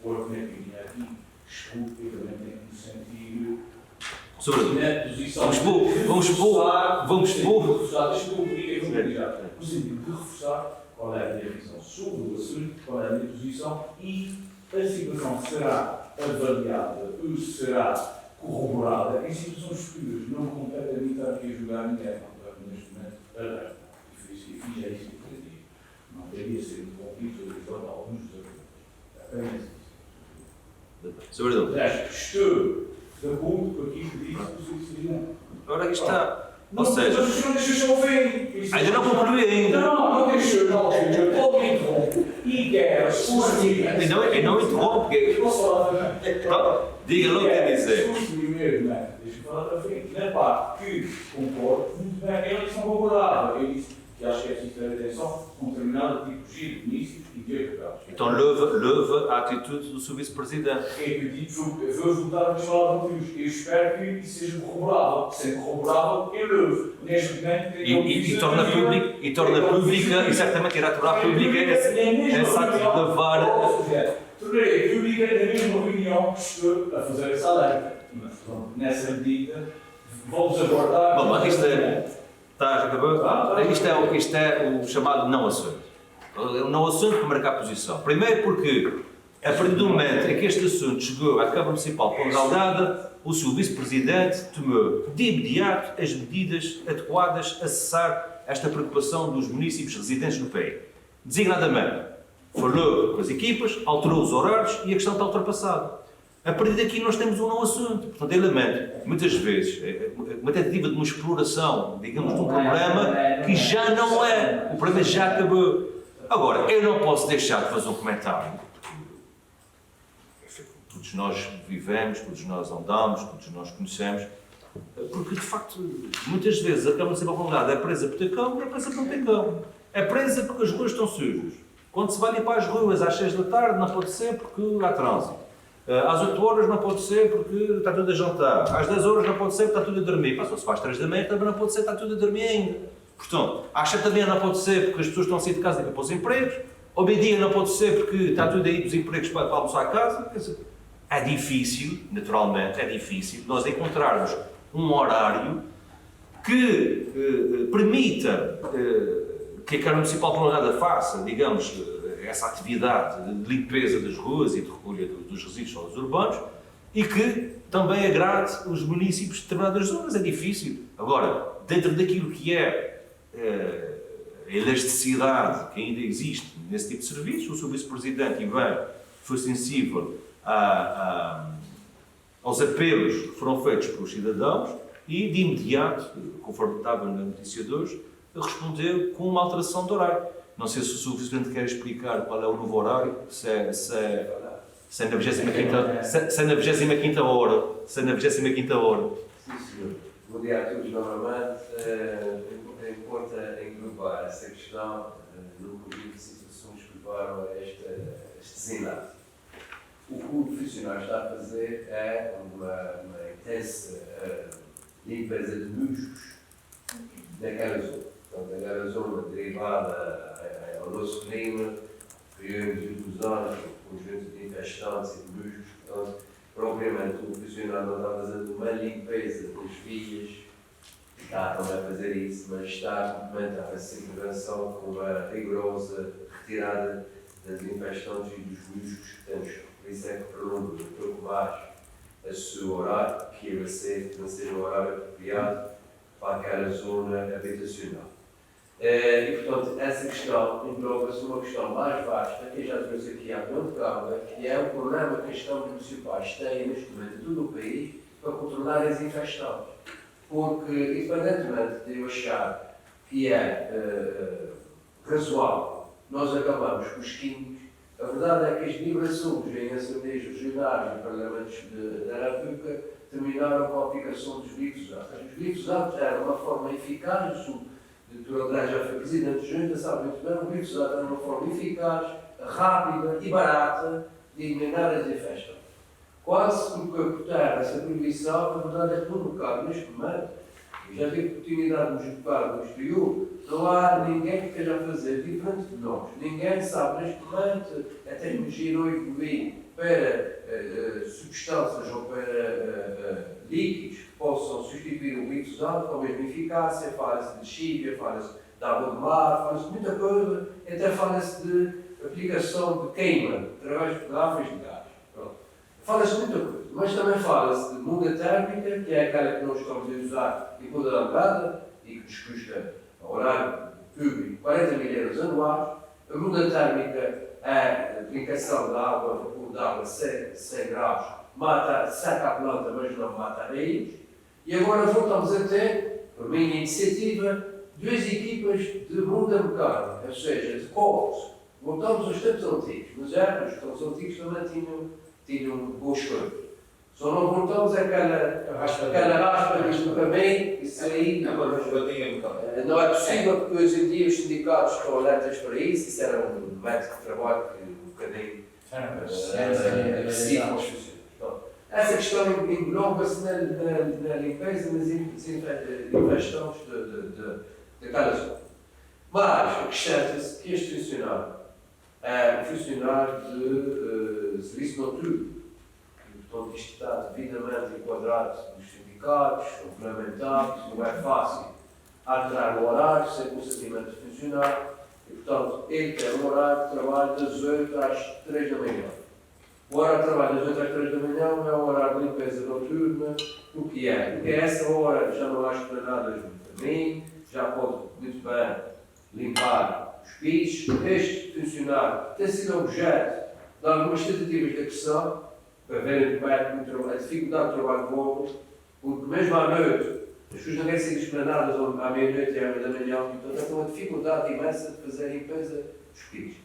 o argumento que vinha aqui, estupidamente tem que nos sentir Sobretudo. na posição Vamos expor. no sentido de reforçar qual é a minha visão sobre o assunto, qual é a minha posição e a situação será avaliada, será corroborada em situações futuras. Não me compete a mim estar aqui a julgar ninguém, neste momento, e fiz já isso que eu digo. Não deveria ser interrompido sobre isso, alguns dos argumentos. Apenas isso. Sobretudo. Aliás, estou de acordo com aquilo que disse o vice-presidente. Agora isto está. Ou Mas seja, o senhor deixou ouvir. ainda não concluí ainda. Não deixou, não deixou. Eu me interrompo. E quer as suas E não interrompe, porque. Posso falar também? Então, diga logo o que quer dizer. Deixa-me falar para frente. Na parte que concordo, muito bem, ele disse não concordava. Eu disse que acho que é preciso ter atenção com determinada tipologia de municípios e de deputados. Então leva a atitude do seu vice-presidente. É que eu digo, eu vou voltar a falar com Deus. Eu espero que isso seja corroborável. Sendo corroborável, eu levo. Neste momento, E torna pública, e certamente irá tornar pública essa atitude de levar. Tornarei pública na mesma reunião que estou a fazer essa lei. Mas, pronto, nessa medida, vamos abordar. Bom, mas isto é. Estás acabando? Isto é o chamado não assunto. O não assunto para marcar posição. Primeiro porque, a partir do momento em que este assunto chegou à Câmara Municipal de Ponta Delgada, o seu vice-presidente tomou de imediato as medidas adequadas a cessar esta preocupação dos municípios residentes no país. Designadamente, falou com as equipas, alterou os horários e a questão está ultrapassada. A partir daqui nós temos um não assunto. Portanto, eu lamento, muitas vezes, uma tentativa de uma exploração, digamos, de um problema que já não é. O problema já acabou. Agora, eu não posso deixar de fazer um comentário. Porque todos nós vivemos, todos nós andamos, todos nós conhecemos. Porque, de facto, muitas vezes a Câmara Municipal de Ponta Delgada é presa por tacão e é presa por tacão. É presa porque as ruas estão sujas. Quando se vai limpar as ruas às 6 da tarde, não pode ser porque há trânsito. Às 8 horas não pode ser porque está tudo a jantar. Às 10 horas não pode ser porque está tudo a dormir. Só se faz às 3 da manhã também não pode ser porque está tudo a dormir ainda. Portanto, às 7 da manhã não pode ser porque as pessoas estão a sair de casa e para os empregos. Ao meio-dia não pode ser porque está tudo aí dos empregos para almoçar a casa. Quer dizer, é difícil, naturalmente, é difícil nós encontrarmos um horário que permita que a Câmara Municipal de Ponta Delgada faça, digamos, essa atividade de limpeza das ruas e de recolha dos resíduos sólidos urbanos e que também agrade os municípios de determinadas zonas. É difícil. Agora, dentro daquilo que é a elasticidade que ainda existe nesse tipo de serviços, o seu vice-presidente, Ivan, foi sensível aos apelos que foram feitos pelos cidadãos e, de imediato, conforme estava na notícia de hoje, respondeu com uma alteração de horário. Não sei se o seu vice-presidente quer explicar qual é o novo horário, se é na 25ª hora. Se é na 25ª hora. Sim, senhor. Bom dia a todos novamente. Importa englobar essa questão no conjunto de situações que levaram a este desenlace. O que o funcionário está a fazer é uma intensa limpeza de musgos naquela zona. Portanto, naquela zona derivada ao nosso clima, períodos de ilusões, conjunto de infestantes e de musgos. Portanto, propriamente o funcionário não está fazendo uma limpeza das vias, está também a fazer isso, mas está a complementar essa intervenção com uma rigorosa retirada das infestantes e dos musgos que temos. Por isso é que prolongo um pouco mais o seu horário, que vai ser um horário apropriado para aquela zona habitacional. E, portanto, essa questão engloba-se uma questão mais vasta, que já trouxe aqui há muito tempo, que é o problema que as câmaras municipais têm neste momento em todo o país para controlar as infestações. Porque, independentemente de eu achar que é razoável, nós acabamos com os químicos, a verdade é que as vibrações em assembleias regionais e parlamentos da República terminaram com a aplicação dos glifosatos. Os glifosatos eram uma forma eficaz, o Dr. André já foi presidente de junta, sabe muito bem, o glifosato era uma forma eficaz, rápida e barata de eliminar as infestações. Quase por capotar essa proibição, na verdade é que no mercado, neste momento, e já tive oportunidade de nos educar no exterior, não há ninguém que esteja a fazer diferente de nós. Ninguém sabe neste momento a tecnologia não evoluir para substâncias ou para líquidos que possam substituir o glifosato com a mesma eficácia. Fala-se de lexívia, fala-se de água de mar, fala-se de muita coisa, até fala-se de aplicação de queima através de garrafas de gás. Fala-se de muita coisa, mas também fala-se de muda térmica, que é aquela que nós estamos a usar em toda a Almada e que nos custa, ao horário público, 40 mil euros anuais. A muda térmica é a aplicação da água, vapor de água 100 graus, seca a planta, mas não mata a raiz. E agora voltamos a ter, por minha iniciativa, duas equipas de muda mecânica, ou seja, de copos. Voltamos aos tempos antigos, mas os tempos antigos também tinham boas coisas. Só não voltamos àquela raspa do caminho, isso aí não é possível, porque hoje em dia os sindicatos estão alertas para isso. Isso era um método de trabalho que um bocadinho agressivo aos funcionários. Essa questão engloba-se na limpeza, nas investões de cada zona. Mas acrescenta-se que este funcionário é um funcionário de serviço noturno. Portanto, isto está devidamente enquadrado nos sindicatos, regulamentado, não é fácil alterar o horário sem consentimento do funcionário e, portanto, ele tem um horário de trabalho das 8 às 3 da manhã. O horário de trabalho das 8 às 3 da manhã é o horário de limpeza noturna, o que é? Porque essa hora já não há esplanadas no caminho, já pode muito bem limpar os pisos. Este funcionário tem sido objeto de algumas tentativas de agressão, para verem como é a dificuldade do trabalho de volta, porque mesmo à noite as pessoas não querem ser esplanadas à meia-noite e à meia da manhã, portanto é uma dificuldade imensa de fazer a limpeza dos pisos.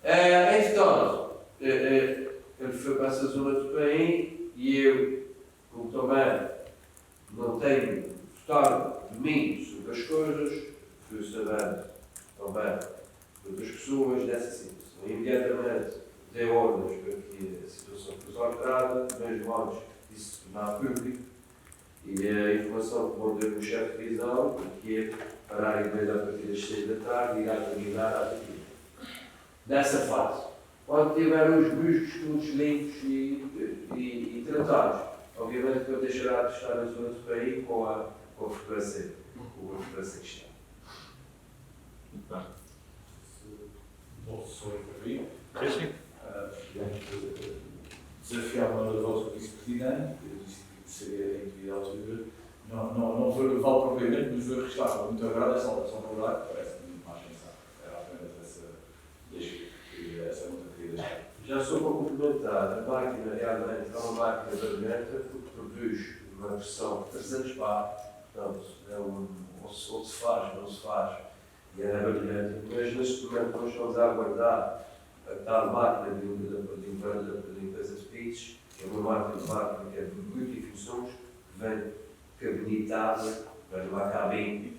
Entretanto, ele foi para essa zona do país e eu, como também não tenho total domínio sobre as coisas, fui sabendo também de outras pessoas dessa situação. Imediatamente dei ordens para que a situação fosse alterada, mesmo antes disso se tornar público, e a informação que vou ter no chefe de divisão, que é parar a igreja a partir das 6 da tarde e irá terminar à tarde. Nessa fase, quando tiver os buscos todos limpos e tratados, obviamente que eu deixará de estar na zona do país com a frequência que está. Muito bem. Sou eu para mim. Sim. Desafiar uma das vossas vice-presidente, eu disse que seria em que altura. Não vou levar propriamente, mas vou registrar com muito agrado essa alteração de horário, que parece muito mais pensada. Era apenas essa nota que queria deixar. Já sou para complementar, a máquina realmente é uma máquina barulhenta porque produz uma pressão de 300 bar, portanto, ou se faz, não se faz, e é barulhenta. Mas neste momento nós estamos a aguardar a tal máquina de limpeza de pisos, que é uma máquina que é de multifunções, que vem cabinetada, vem uma cabine,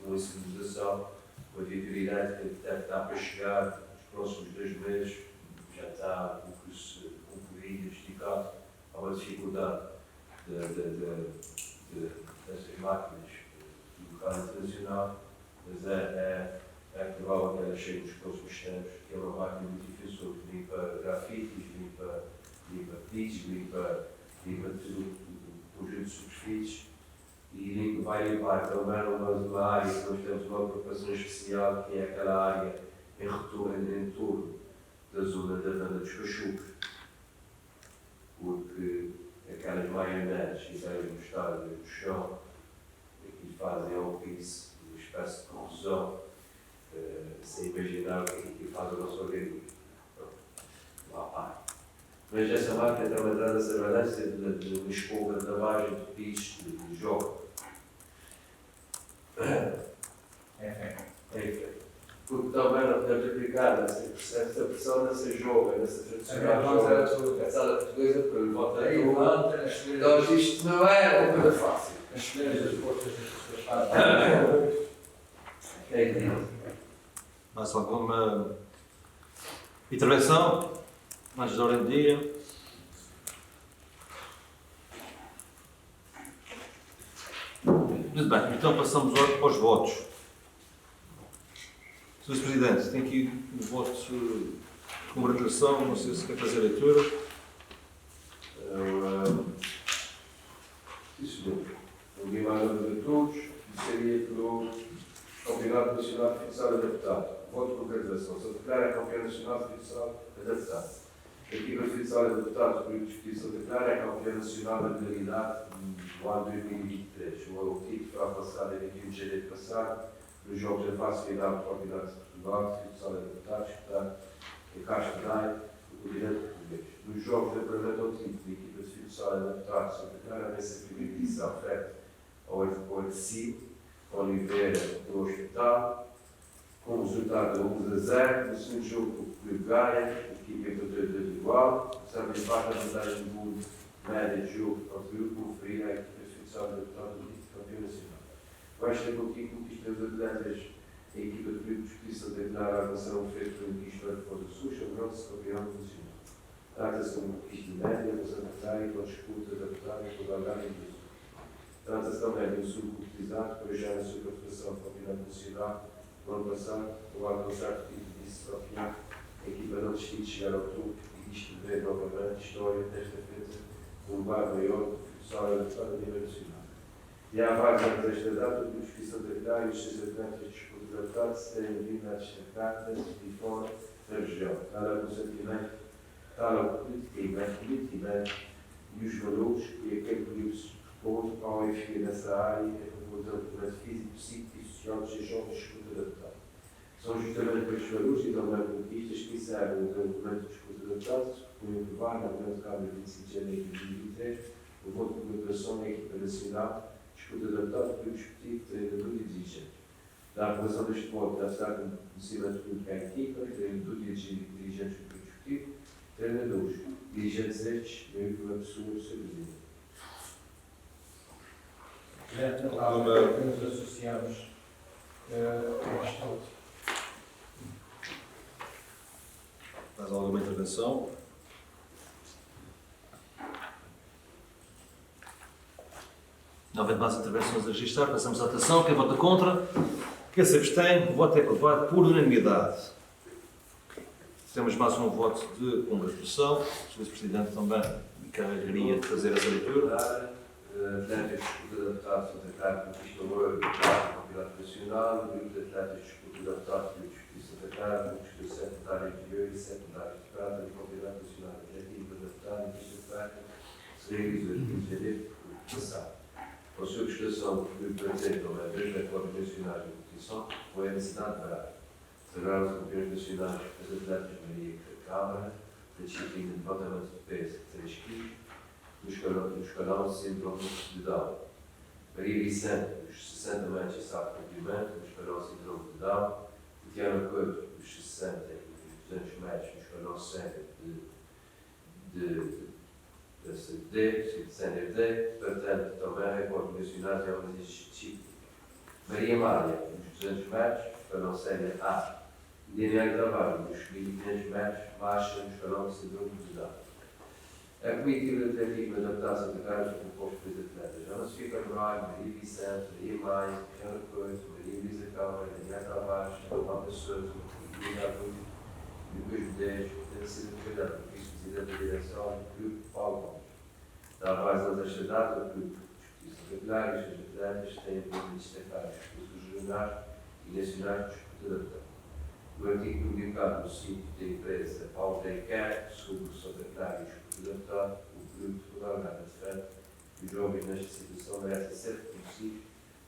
com a civilização, com a viabilidade que deve estar para chegar nos próximos 2 meses, já está o curso concluído e esticado. Há uma dificuldade destas máquinas do mercado internacional, mas é provável que ela chegue nos próximos tempos, que é uma máquina multifunção que limpa grafites, limpa pisos, limpa tudo o conjunto de superfícies e vai limpar também uma área que nós temos uma preocupação especial, que é aquela área em torno da zona da banda dos cachorros, porque aquelas maionetes que devem estar no chão e que fazem ao piso uma espécie de corrosão, sem imaginar o que faz o nosso organismo. Lá para. Mas essa máquina também traz a surveillância de uma escova de lavagem de pisos, de jogo. Porque também não podemos aplicar essa pressão nessa joga, nessa tradicional joga, a sala portuguesa, para o voto aí. Então isto não é uma coisa fácil. As escolhas das forças das pessoas fazem. Mais alguma intervenção? Mais de ordem do dia? Muito bem, então passamos aos votos. Sr. Presidente, tem aqui um voto de congratulação, não sei se quer fazer a leitura. Sim, senhor. O Guimarães de todos, seria pelo Campeonato Nacional de Futsal Adaptado. Voto de congratulação. Se declara Campeão Nacional de Futsal Adaptado. A equipa de futsal adaptado por Justiça declara é Campeão Nacional da Modalidade no ano 2023. O título foi alcançado em 21 de janeiro passado, nos Jogos da fase final do Campeonato de Portugal de Futsal Adaptado, disputado em Castelão, no continente português. Nos Jogos de apuramento ao título da equipa de futsal adaptado, se declara nessa primeira edição frente ao Arecibo, Oliveira do Hospital, com o resultado de 11-0. No segundo jogo, o Clube Gaia, a equipa empatou igual. Sabe em parte a vantagem do mundo média de jogo para o clube, conferir à equipa de futsal adaptada do título campeão nacional. Basta contigo conquistas os atletas, a equipa do Clube de Justiça declara a avançação feita pelo Ministério do Fundo do Sul, chamando-se campeão nacional. Trata-se de uma conquista média, uma sanitária, com disputa adaptada com o Algarve e do Sul. Trata-se também de um sul concretizado, para já na sua participação do Campeonato Nacional. No ano passado, o alcançar o título de vice-campeão, a equipa não desistiu de chegar ao topo e escrever novamente a história desta feita um bar maior do futsal adaptado a nível nacional. E há vários anos desta data, o Justiça Adaptada e os seus atletas de desporto adaptado se terem vindo a destacar dentro e fora da região, tal é o sentimento, tal é o politicamente e os valores que aquele período se propôs ao investir nessa área e a favor do desenvolvimento físico, psíquico e social dos seus jovens de desporto adaptado. São justamente para estes valores e também conquistas que encerram o desenvolvimento do desporto adaptado, que foi aprovado na Grande Câmara 25 de janeiro de 2023, o voto de colaboração na equipa nacional de desporto adaptado pelo Desportivo, treinador e dirigente. Da aprovação deste voto, deve estar conhecimento público à equipa, treinador e dirigentes do Desportivo, treinadores, dirigentes estes, meio que uma pessoa do seu presidente. Nos associamos ao Estado. Mais alguma intervenção? Não havendo mais intervenções a registrar, passamos à votação. Quem vota contra? Quem se abstém? O voto é aprovado por unanimidade. Temos mais um voto de congratulação. O Sr. Presidente também encarregaria de fazer essa leitura. Atletas de desporto adaptado são declarados por Cristo Louro, do Campeonato Nacional, o grupo de atletas de desporto adaptado pelo Justiça Adaptada, o Justiça Secundário Inferior e Secundário de Prata do Campeonato Nacional Atlético Adaptado e Justiça se realizou em 15 de janeiro do passado. Com a sua prestação, o clube presente também dois recordes nacionais de competição, foi a necessidade de Braga. Sagraram os campeões nacionais as atletas Maria Câmara, da disciplina de levantamento de peso de 3 kg, no escalão síndrome de Down. Maria Vicente, dos 60 metros e salto de comprimento, no escalão síndrome de Down. Tiana Couto, dos 60 e dos 200 metros, no escalão sénior sénior D, portanto, também recorde nacional de algumas disciplinas. Maria Mária, nos 200 metros, no escalão sénior A. Daniel Trabalho, nos 1500 metros, baixa no escalão síndrome de Down. A comitiva de atletismo adaptada a Carlos composto por atletas Ana Sofia Carvalho, Maria Vicente, Maria Maia, Tiana Couto, Maria Luísa Calva, Daniel Tavares, Tomás Sousa, Maria Arruda, Lucas Medeiros, tem sido cuidado pelo vice-presidente da direção do Clube Paulo Gomes. Da base desta data, o Clube de Justiça Capilar e os seus atletas têm vindo a destacar os cursos regionais e nacionais de desporto adaptado. No artigo publicado no sítio da empresa Paulo Denker, sobre o secretário de desporto adaptado, o Clube de Algarve defende que os jovens nesta situação merecem ser reconhecidos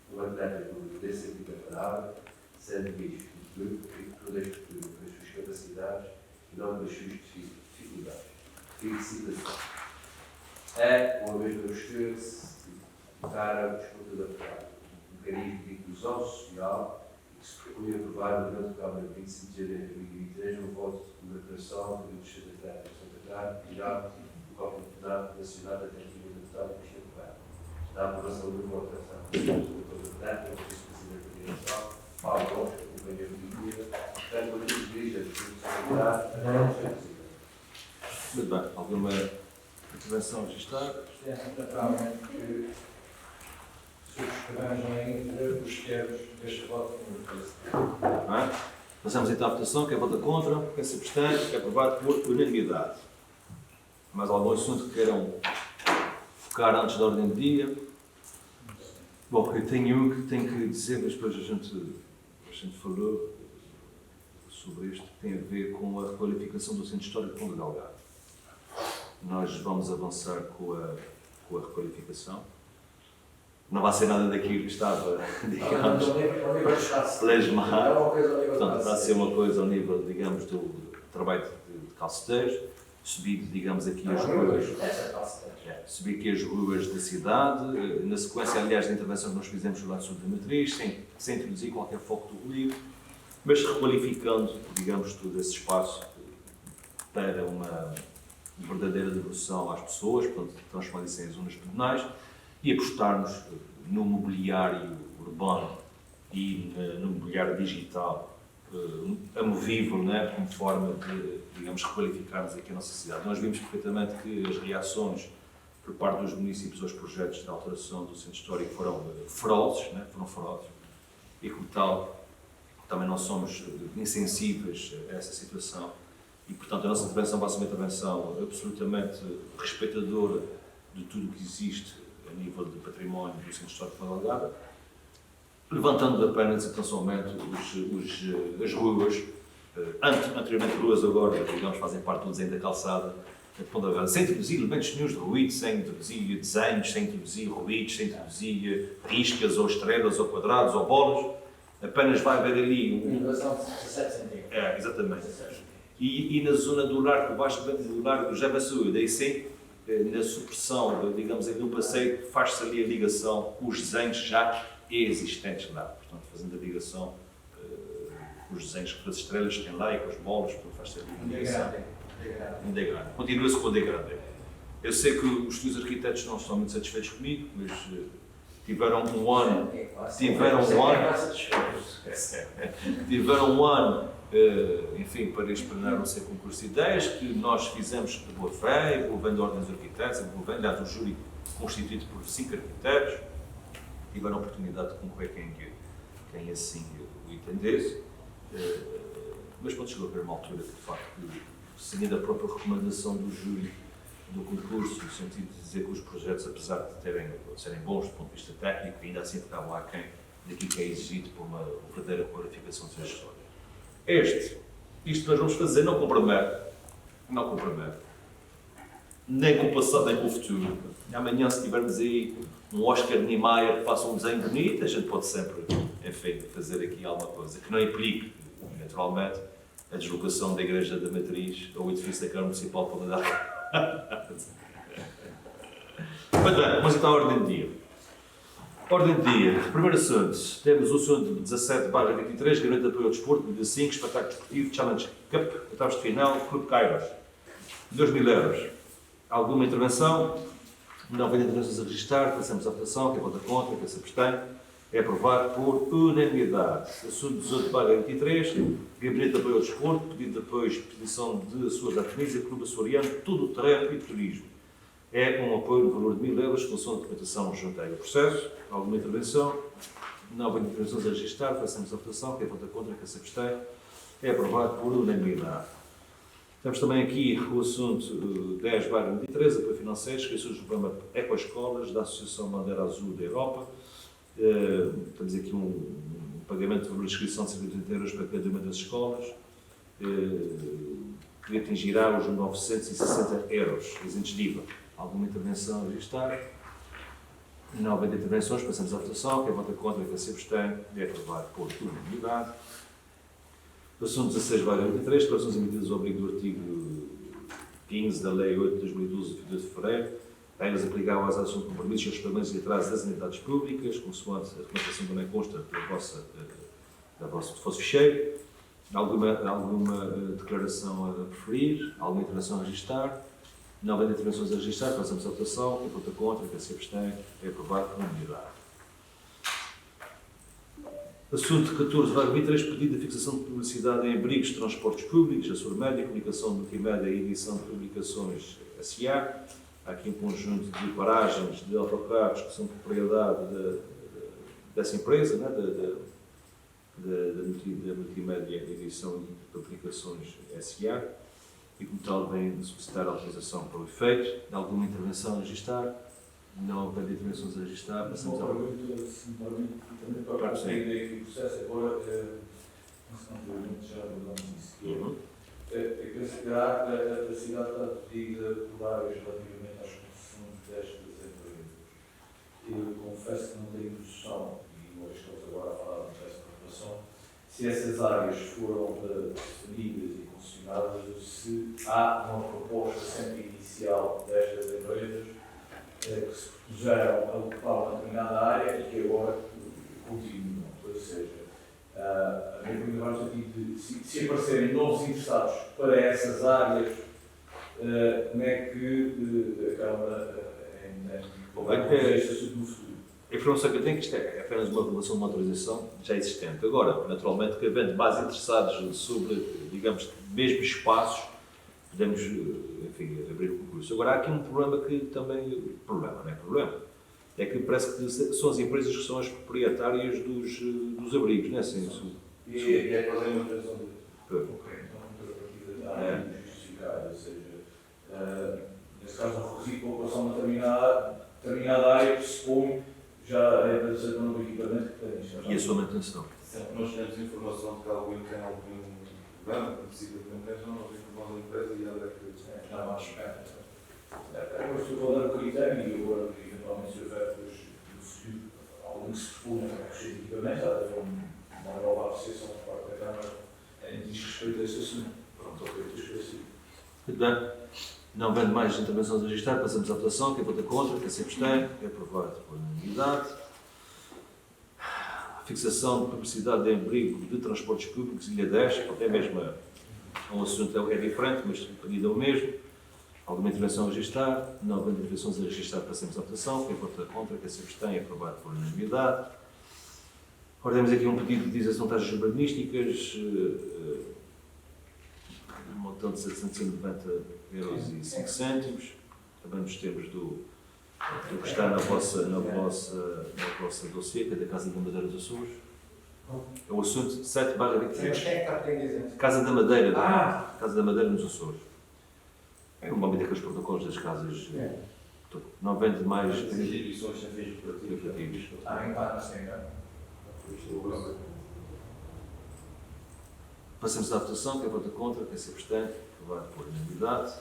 como atletas com dessa preparada, sendo visto no clube e que todo este clube com as suas capacidades e não com as suas dificuldades. Felicitação. É uma mesma postura que se para o desporto adaptado, um mecanismo de inclusão social que se propõe aprovar no Grande Câmara de 25 de janeiro de 2023 no voto de comemoração dos seus atletas de Santa Clara e já do Campeonato Nacional de Atletismo Adaptado de Cristo Louro. Da aprovação do voto desta aprovação do Dr. Atlético, o vice-presidente da direção, Paulo Gomes, companheiro de vida, tanto quanto os dirigentes do Secretário, o Sr. Presidente. Muito bem. Alguma intervenção a registrar? Naturalmente que o subscrevemos entre os termos deste voto. Não é? Passamos então à votação. Quem vota contra? Quem se abstém? É aprovado por unanimidade. Mais algum assunto que queiram focar antes da ordem do dia? Bom, eu tenho um que tenho que dizer, mas depois a gente falou sobre isto, que tem a ver com a requalificação do Centro Histórico de Ponta Delgado. Nós vamos avançar com a requalificação. Não vai ser nada daquilo que estava, digamos, plasmado. Portanto, vai ser uma coisa ao nível, digamos, do trabalho de calceteiros, subir, digamos, aqui as ruas. Subir aqui as ruas da cidade, na sequência, aliás, da intervenção que nós fizemos no lado sul da matriz, sem introduzir qualquer foco do relieve, mas requalificando, digamos, todo esse espaço para uma verdadeira devolução às pessoas, portanto, transformar isso em zonas pedonais e apostarmos no mobiliário urbano e no mobiliário digital amovível, né, como forma de, digamos, requalificarmos aqui a nossa cidade. Nós vimos perfeitamente que as reações por parte dos municípios aos projetos de alteração do centro histórico foram ferozes, né, e como tal, também não somos insensíveis a essa situação. E, portanto, a nossa intervenção vai ser uma intervenção absolutamente respeitadora de tudo o que existe a nível de património do Centro Histórico de Ponta Delgada, levantando apenas e tão somente as ruas, anteriormente ruas, agora, digamos, fazem parte do desenho da calçada de Ponta Delgada, sem introduzir elementos nenhums de ruído, sem introduzir desenhos, sem introduzir ruídos, sem introduzir riscas, ou estrelas, ou quadrados, ou bolas, apenas vai haver ali Inovação de 17 centímetros. Exatamente. E na zona do largo, baixo do largo do Javaçu, daí sim, na supressão, digamos, no passeio, faz-se ali a ligação com os desenhos já existentes lá. Portanto, fazendo a ligação com os desenhos que as estrelas têm lá e com as bolas, faz-se ali uma ligação. Um degradê. Continua-se com o degradê. Eu sei que os teus arquitetos não estão muito satisfeitos comigo, mas tiveram um ano. Enfim, para explanar o seu concurso de ideias, que nós fizemos de boa fé, envolvendo ordens de arquitetos, envolvendo o júri constituído por 5 arquitetos, tiveram a oportunidade de concorrer quem assim o entendesse, mas quando chegou a haver uma altura que, de facto, seguindo a própria recomendação do júri do concurso, no sentido de dizer que os projetos, apesar de serem bons do ponto de vista técnico, ainda assim ficavam aquém daquilo que é exigido por uma verdadeira qualificação de gestor. Isto nós vamos fazer não compromete, nem com o passado, nem com o futuro. Amanhã, se tivermos aí um Oscar Niemeyer que faça um desenho bonito, a gente pode sempre, enfim, fazer aqui alguma coisa que não implique, naturalmente, a deslocação da Igreja da Matriz ao edifício da Câmara Municipal de Ponta Delgada. Muito bem, vamos então à ordem do dia. Ordem do dia. Primeiro assunto. Temos o assunto 17/23, Garantia de Apoio ao Desporto, medida 5, Espetáculo Desportivo, Challenge Cup, oitavos de final, Clube Kairos. 2.000 euros. Alguma intervenção? Não haver intervenções a registrar, passamos à votação, quem vota contra, quem se abstém. É aprovado por unanimidade. Assunto 18/23, Gabinete de Apoio ao Desporto, pedido de apoio à expedição de Açores da Tunísia, Clube Açoriano, Todo o Terreno e Turismo. É um apoio no valor de 1.000 euros, função de documentação junto ao processo. Alguma intervenção? Não haver intervenções a registrar, passamos à votação, quem vota contra, quem se abstém. É aprovado por unanimidade. Temos também aqui o assunto 10/23, apoio financeiro, inscrições do programa Ecoescolas, da Associação Bandeira Azul da Europa. Temos aqui um pagamento de valor de inscrição de 180 euros para cada uma das escolas, que atingirá os 960 euros, presentes de IVA. Alguma intervenção a registrar? Não havendo intervenções, passamos à votação. Quem vota contra, quem se abstém, é aprovado por unanimidade. Assunto 16/23, declarações emitidas ao abrigo do artigo 15 da Lei 8 de 2012, de 22 de fevereiro, regras aplicáveis às ações de compromissos e aos pagamentos e atrasos das entidades públicas, consoante a recomendação também consta da vosso ficheiro. Alguma declaração a preferir? Alguma intervenção a registrar? Não havendo intervenções a registrar, passamos à votação. Quem vota contra, quem se abstém, é aprovado por unanimidade. Assunto 14/23, pedido de fixação de publicidade em abrigos de transportes públicos, Açor Média, comunicação multimédia e edição de publicações SA. Há aqui um conjunto de paragens de autocarros que são de propriedade dessa empresa, né, da Multimédia Edição de Aplicações S.A. e, como tal, vem solicitar autorização para o efeito de alguma intervenção a registrar. Não havendo intervenções a registrar, passamos ao... Também para a ideia que o processo agora, anteriormente já abordamos isso, que é considerar a cidade está pedida por áreas relativamente às concessões destas empresas. Eu confesso que não tenho noção, e uma vez que estamos agora a falar do processo de aprovação, se essas áreas foram definidas e concessionadas, se há uma proposta sempre inicial destas empresas que se propuseram a ocupar uma determinada área e que agora continuam. Ou seja, a minha pergunta vai no sentido de se aparecerem novos interessados para essas áreas, como é que a Câmara vai este assunto no futuro? A informação que eu tenho é que isto é apenas uma renovação de uma autorização já existente. Agora, naturalmente, que havendo mais interessados sobre, digamos, mesmos espaços, podemos, enfim, abrir o concurso. Agora, há aqui um problema que também... Problema, não é problema. É que parece que são as empresas que são as proprietárias dos abrigos, não é assim? E é qual é a manutenção de... Ok, então a partida está justificada, ou seja, nesse caso, não requisito para a ocupação de determinada área que se põe já é para ser um novo equipamento que tem. E a sua manutenção. Sempre nós temos informação de que alguém tem algum problema, que precisa de manutenção, nós informamos a empresa e ela é que... Já mais perto. Agora estou a dar o critério e agora, eventualmente, se houver no futuro algum que se proponha para mexer de equipamento, há de haver uma nova apreciação por parte da Câmara em diz respeito a esse assunto. Pronto, ok, estou esclarecido. Muito bem. Não havendo mais intervenções a registrar, passamos à votação. Quem vota contra, quem se abstém, é aprovado por unanimidade. Fixação de publicidade de abrigo de transportes públicos, Ilha 10, até mesmo um assunto é diferente, mas o pedido é o mesmo. Alguma intervenção a registrar? Não havendo intervenções a registrar, passamos à votação. Quem vota contra, quem se abstém, é aprovado por unanimidade. Ora, temos aqui um pedido de isenção de taxas urbanísticas, um montante de 790,05 €. Também nos termos do que está na vossa dossiê, que é da Casa da Madeira dos Açores. É o assunto 7/23. Mas quem é que está pedindo isenção? Casa da Madeira, Casa da Madeira nos Açores. É uma medida que os protocolos das casas não vende mais As instituições sem fins lucrativos. Em parte, sim, Passamos à votação. Quem vota contra, quem se abstém, aprovado por unanimidade.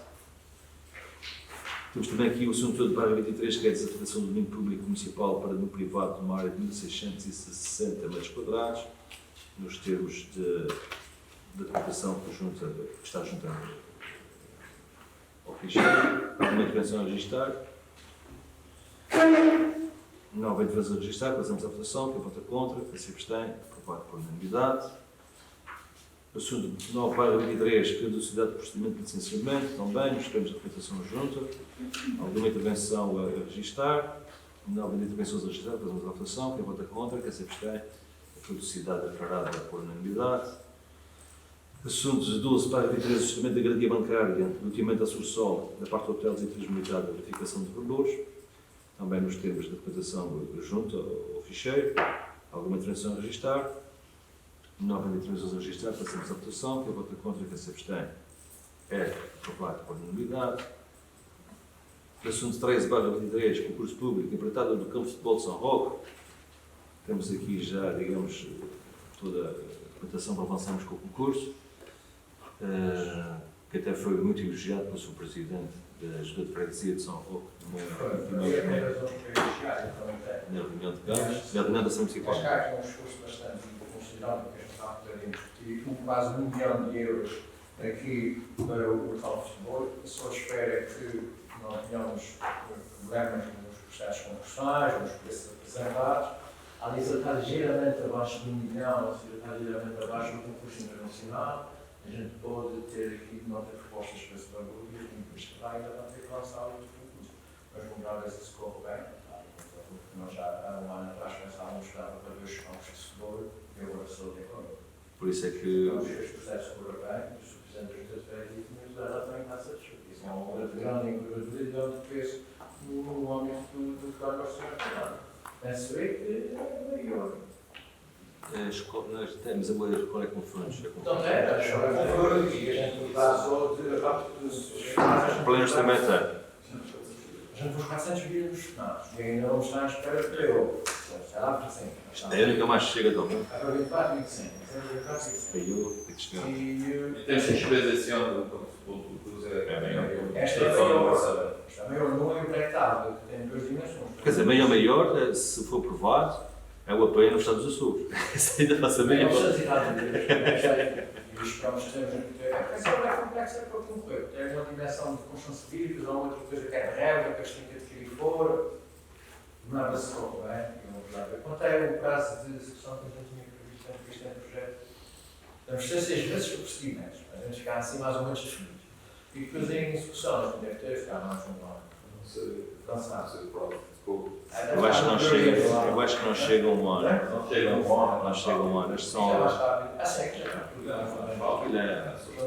Temos também aqui o assunto todo para 23, que é a desativação do domínio público municipal para no privado de uma área de 1.660 metros quadrados, nos termos de documentação que está juntada ao ficheiro. Alguma intervenção a registrar? Não havendo intervenção a registrar, passamos à votação. Quem vota contra, quem se abstém, aprovado por unanimidade. Assunto 9/23, caducidade de procedimento de licenciamento, também, nos termos de documentação junta. Alguma intervenção a registrar? Não havendo intervenções a registrar, fazemos a votação. Quem vota contra, quem se abstém, a caducidade declarada por unanimidade. Assuntos 12/23, ajustamento da garantia bancária, loteamento a Sursol, da parte do hotel e turismo militar, da verificação de valores. Também nos termos de documentação junta ao ficheiro. Alguma intervenção a registrar? Não havendo intervenções a registrar, passamos à votação. Quem vota contra, quem se abstém, é aprovado por unanimidade. Assunto 13/23, concurso público, empreitado do campo de futebol de São Roque. Temos aqui já, digamos, toda a documentação para avançarmos com o concurso, que até foi muito elogiado pelo seu presidente da Junta de Freguesia de São Roque na reunião de Câmara, na reunião da Assembleia Municipal. As CAIs é um esforço bastante considerável, porque esta parte teremos discutir quase €1 milhão aqui para o tal futebol. A sua espera é que não tenhamos problemas nos processos concursais, nos preços apresentados. A lista está ligeiramente abaixo de €1 milhão, ou seja, está ligeiramente abaixo do concurso internacional. A gente pode ter aqui não ter propostas para esse valor e o concurso ainda não ter lançado outro concurso. Mas vamos lá ver se isso corre bem. Nós já há um ano atrás pensávamos que dava para 2 campos de futebol e agora sou de acordo. Por isso é que Vamos ver os processos correr bem, o Presidente da Junta de Freguesia ela também está satisfeito. Isso é uma obra de grande envergadura e de grande peso no âmbito do que dá para ser. Penso eu que é maior. Nós temos a moeda qual é que confundes? Então era, a escola é maior e a gente passou de rápido. Plenos também tem. A gente foi 400 milhões. Não, e ainda não está à espera de eu. Está lá para sempre. É a única mais chega também. Está para 24 e 100. 24 e 100. Aí eu tenho que chegar. E tens despesa esse ano do futebol é bem. Esta é maior. Esta é maior, não é empreitável, tem duas dimensões. Quer dizer, maior, se for aprovado, é o apoio nos Estados Açores. Isso ainda faça Não maior. precisa de nada e esperamos que estejamos a ter. A questão é complexa para concorrer. Tem uma dimensão de construção civil, há outra coisa que é de réglicas, tem que adquirir fora. Não é para se correr, vamos lá ver. Quanto é o prazo de execução que a gente tinha previsto antes deste projeto? Estamos 6 meses para procedimentos, para a gente ficar assim mais ou menos definidos. E depois em execução, a gente deve ter ficar mais um ano. Não sei, não sei pronto. Eu acho que não chega a um ano. Não chega a um ano. Não chega a um ano. Acho que Já é são. mais rápido.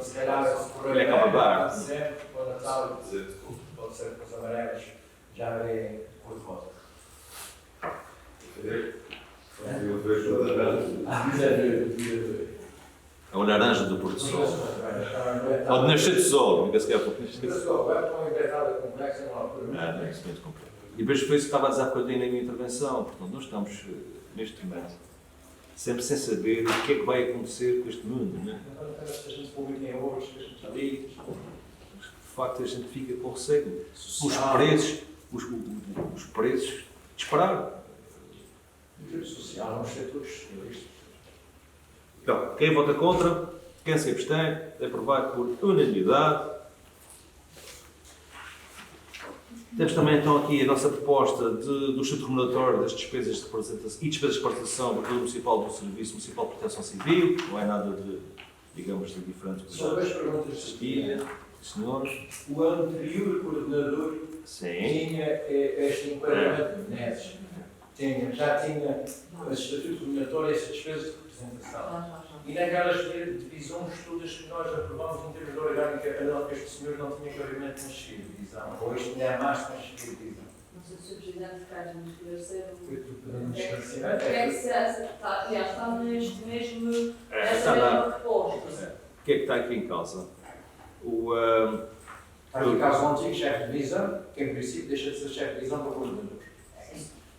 Se calhar, se correr Ele é Cabo sempre, para o Natal, pode ser com as amarelas, já vem cor de rosa. Eu vejo toda a É o laranja do Porto Sol. Ou de nascer de sol, nunca se quer por nascer de sol. É isso muito complexo. E depois foi isso que estava a dizer há bocadinho na minha intervenção. Portanto, nós estamos, neste momento, sempre sem saber o que é que vai acontecer com este mundo. Não é? De facto, a gente fica com receio. Os preços dispararam. Social, vamos ser todos especialistas. Então, quem vota contra, quem se abstém, é aprovado por unanimidade. Temos também então aqui a nossa proposta do Instituto Remuneratório das despesas de representação e despesas de participação do Poder Municipal do Serviço Municipal de Proteção Civil. Não é nada de, digamos, de diferente. São duas perguntas de senhor. O anterior coordenador tinha este enquadramento de NES. Já tinha esse estatuto remuneratório e essas despesas de representação. E naquelas divisões todas que nós aprovamos em termos de orgânica, este senhor não tinha cabimento na chefia de divisão. Ou este tinha mais para a chefia de divisão. Não sei se o Presidente quer nos esclarecer está neste mesmo essa mesma proposta. O que é que está aqui em causa? Está aqui em causa o antigo chefe de divisão, que em princípio deixa de ser chefe de divisão para o coordenador.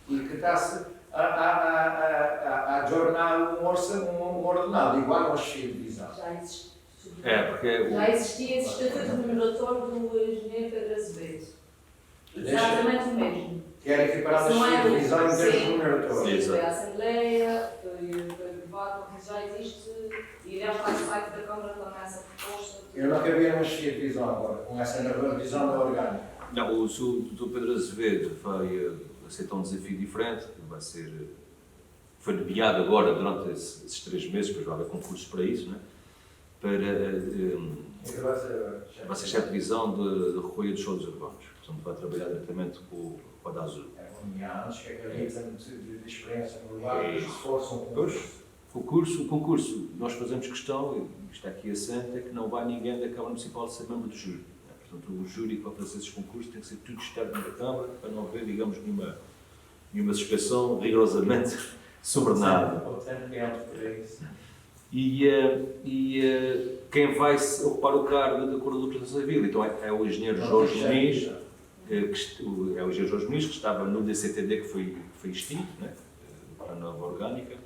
E que está-se a jornar um ordenado igual ao chefe de divisão. Já existia esse estatuto remuneratório do engenheiro Pedro Azevedo. Exatamente o mesmo. Que era equiparado a chefe de divisão em termos remuneratórios. Foi a Assembleia, foi aprovado, já existe, e já está no site da Câmara também essa proposta. Eu não cabia numa chefe de divisão agora, com essa revisão da orgânica. Não, o Dr. Pedro Azevedo vai aceitar um desafio diferente, vai ser, foi nomeado agora durante esses 3 meses, depois vai haver concursos para isso, não é? Vai ser chefe de divisão de recolha dos sólidos urbanos, portanto vai trabalhar diretamente com a DASUR. É anos que acreditam de experiência no lugar, que se esforçam o concurso, nós fazemos questão, e está aqui assente, é que não vai ninguém da Câmara Municipal ser membro do júri. Portanto, o júri que vai fazer esses concursos tem que ser tudo externo da Câmara, para não haver, digamos, nenhuma suspeição rigorosamente sobre nada. E quem vai ocupar o cargo de acordo com a Proteção Civil, então é o engenheiro Jorge Muniz, que estava no DCTD que foi extinto, né, para a nova orgânica,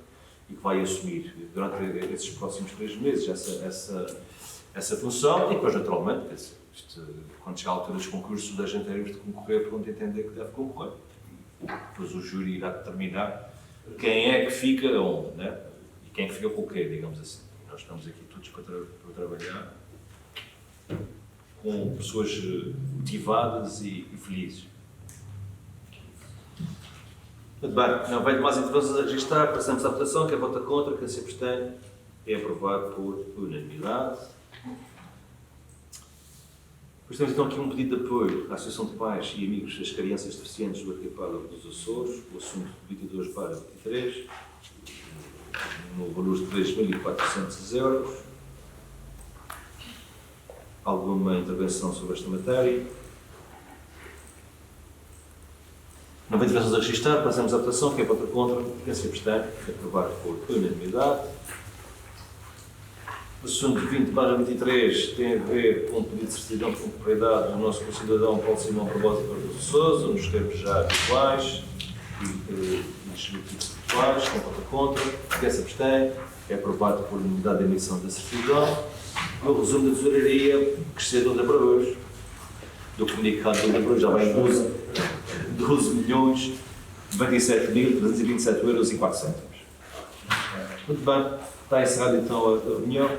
e que vai assumir durante esses próximos 3 meses essa função, e depois, naturalmente, quando chegar a altura dos concursos, a gente é livre de concorrer por onde entender que deve concorrer. Depois o júri irá determinar quem é que fica onde, né? E quem é que fica com o quê, digamos assim. Nós estamos aqui todos para trabalhar com pessoas motivadas e felizes. Muito bem, não vejo mais intervenções a registrar, passamos à votação. Quem vota contra, quem se abstém, é aprovado por unanimidade. Depois temos então aqui um pedido de apoio à Associação de Pais e Amigos das Crianças Deficientes do Arquipélago dos Açores, o assunto 22/23, no valor de 3.400 euros. Alguma intervenção sobre esta matéria? Não havendo diversões a registrar, passamos à votação. Quem é para contra? Quem se abstém? Aprovado por unanimidade. O assunto 20/23 tem a ver com o pedido de certidão de propriedade do nosso concidadão Paulo Simão Barbosa Cardoso de Sousa, nos termos já habituais e legislativos habituais. Quem vota contra? Quem se abstém? É aprovado por unanimidade da emissão da certidão. E o resumo da tesouraria, que excedeu de para hoje, do comunicado de hoje, já vai em 12.097.327,04 €. Muito bem, está encerrada então a reunião.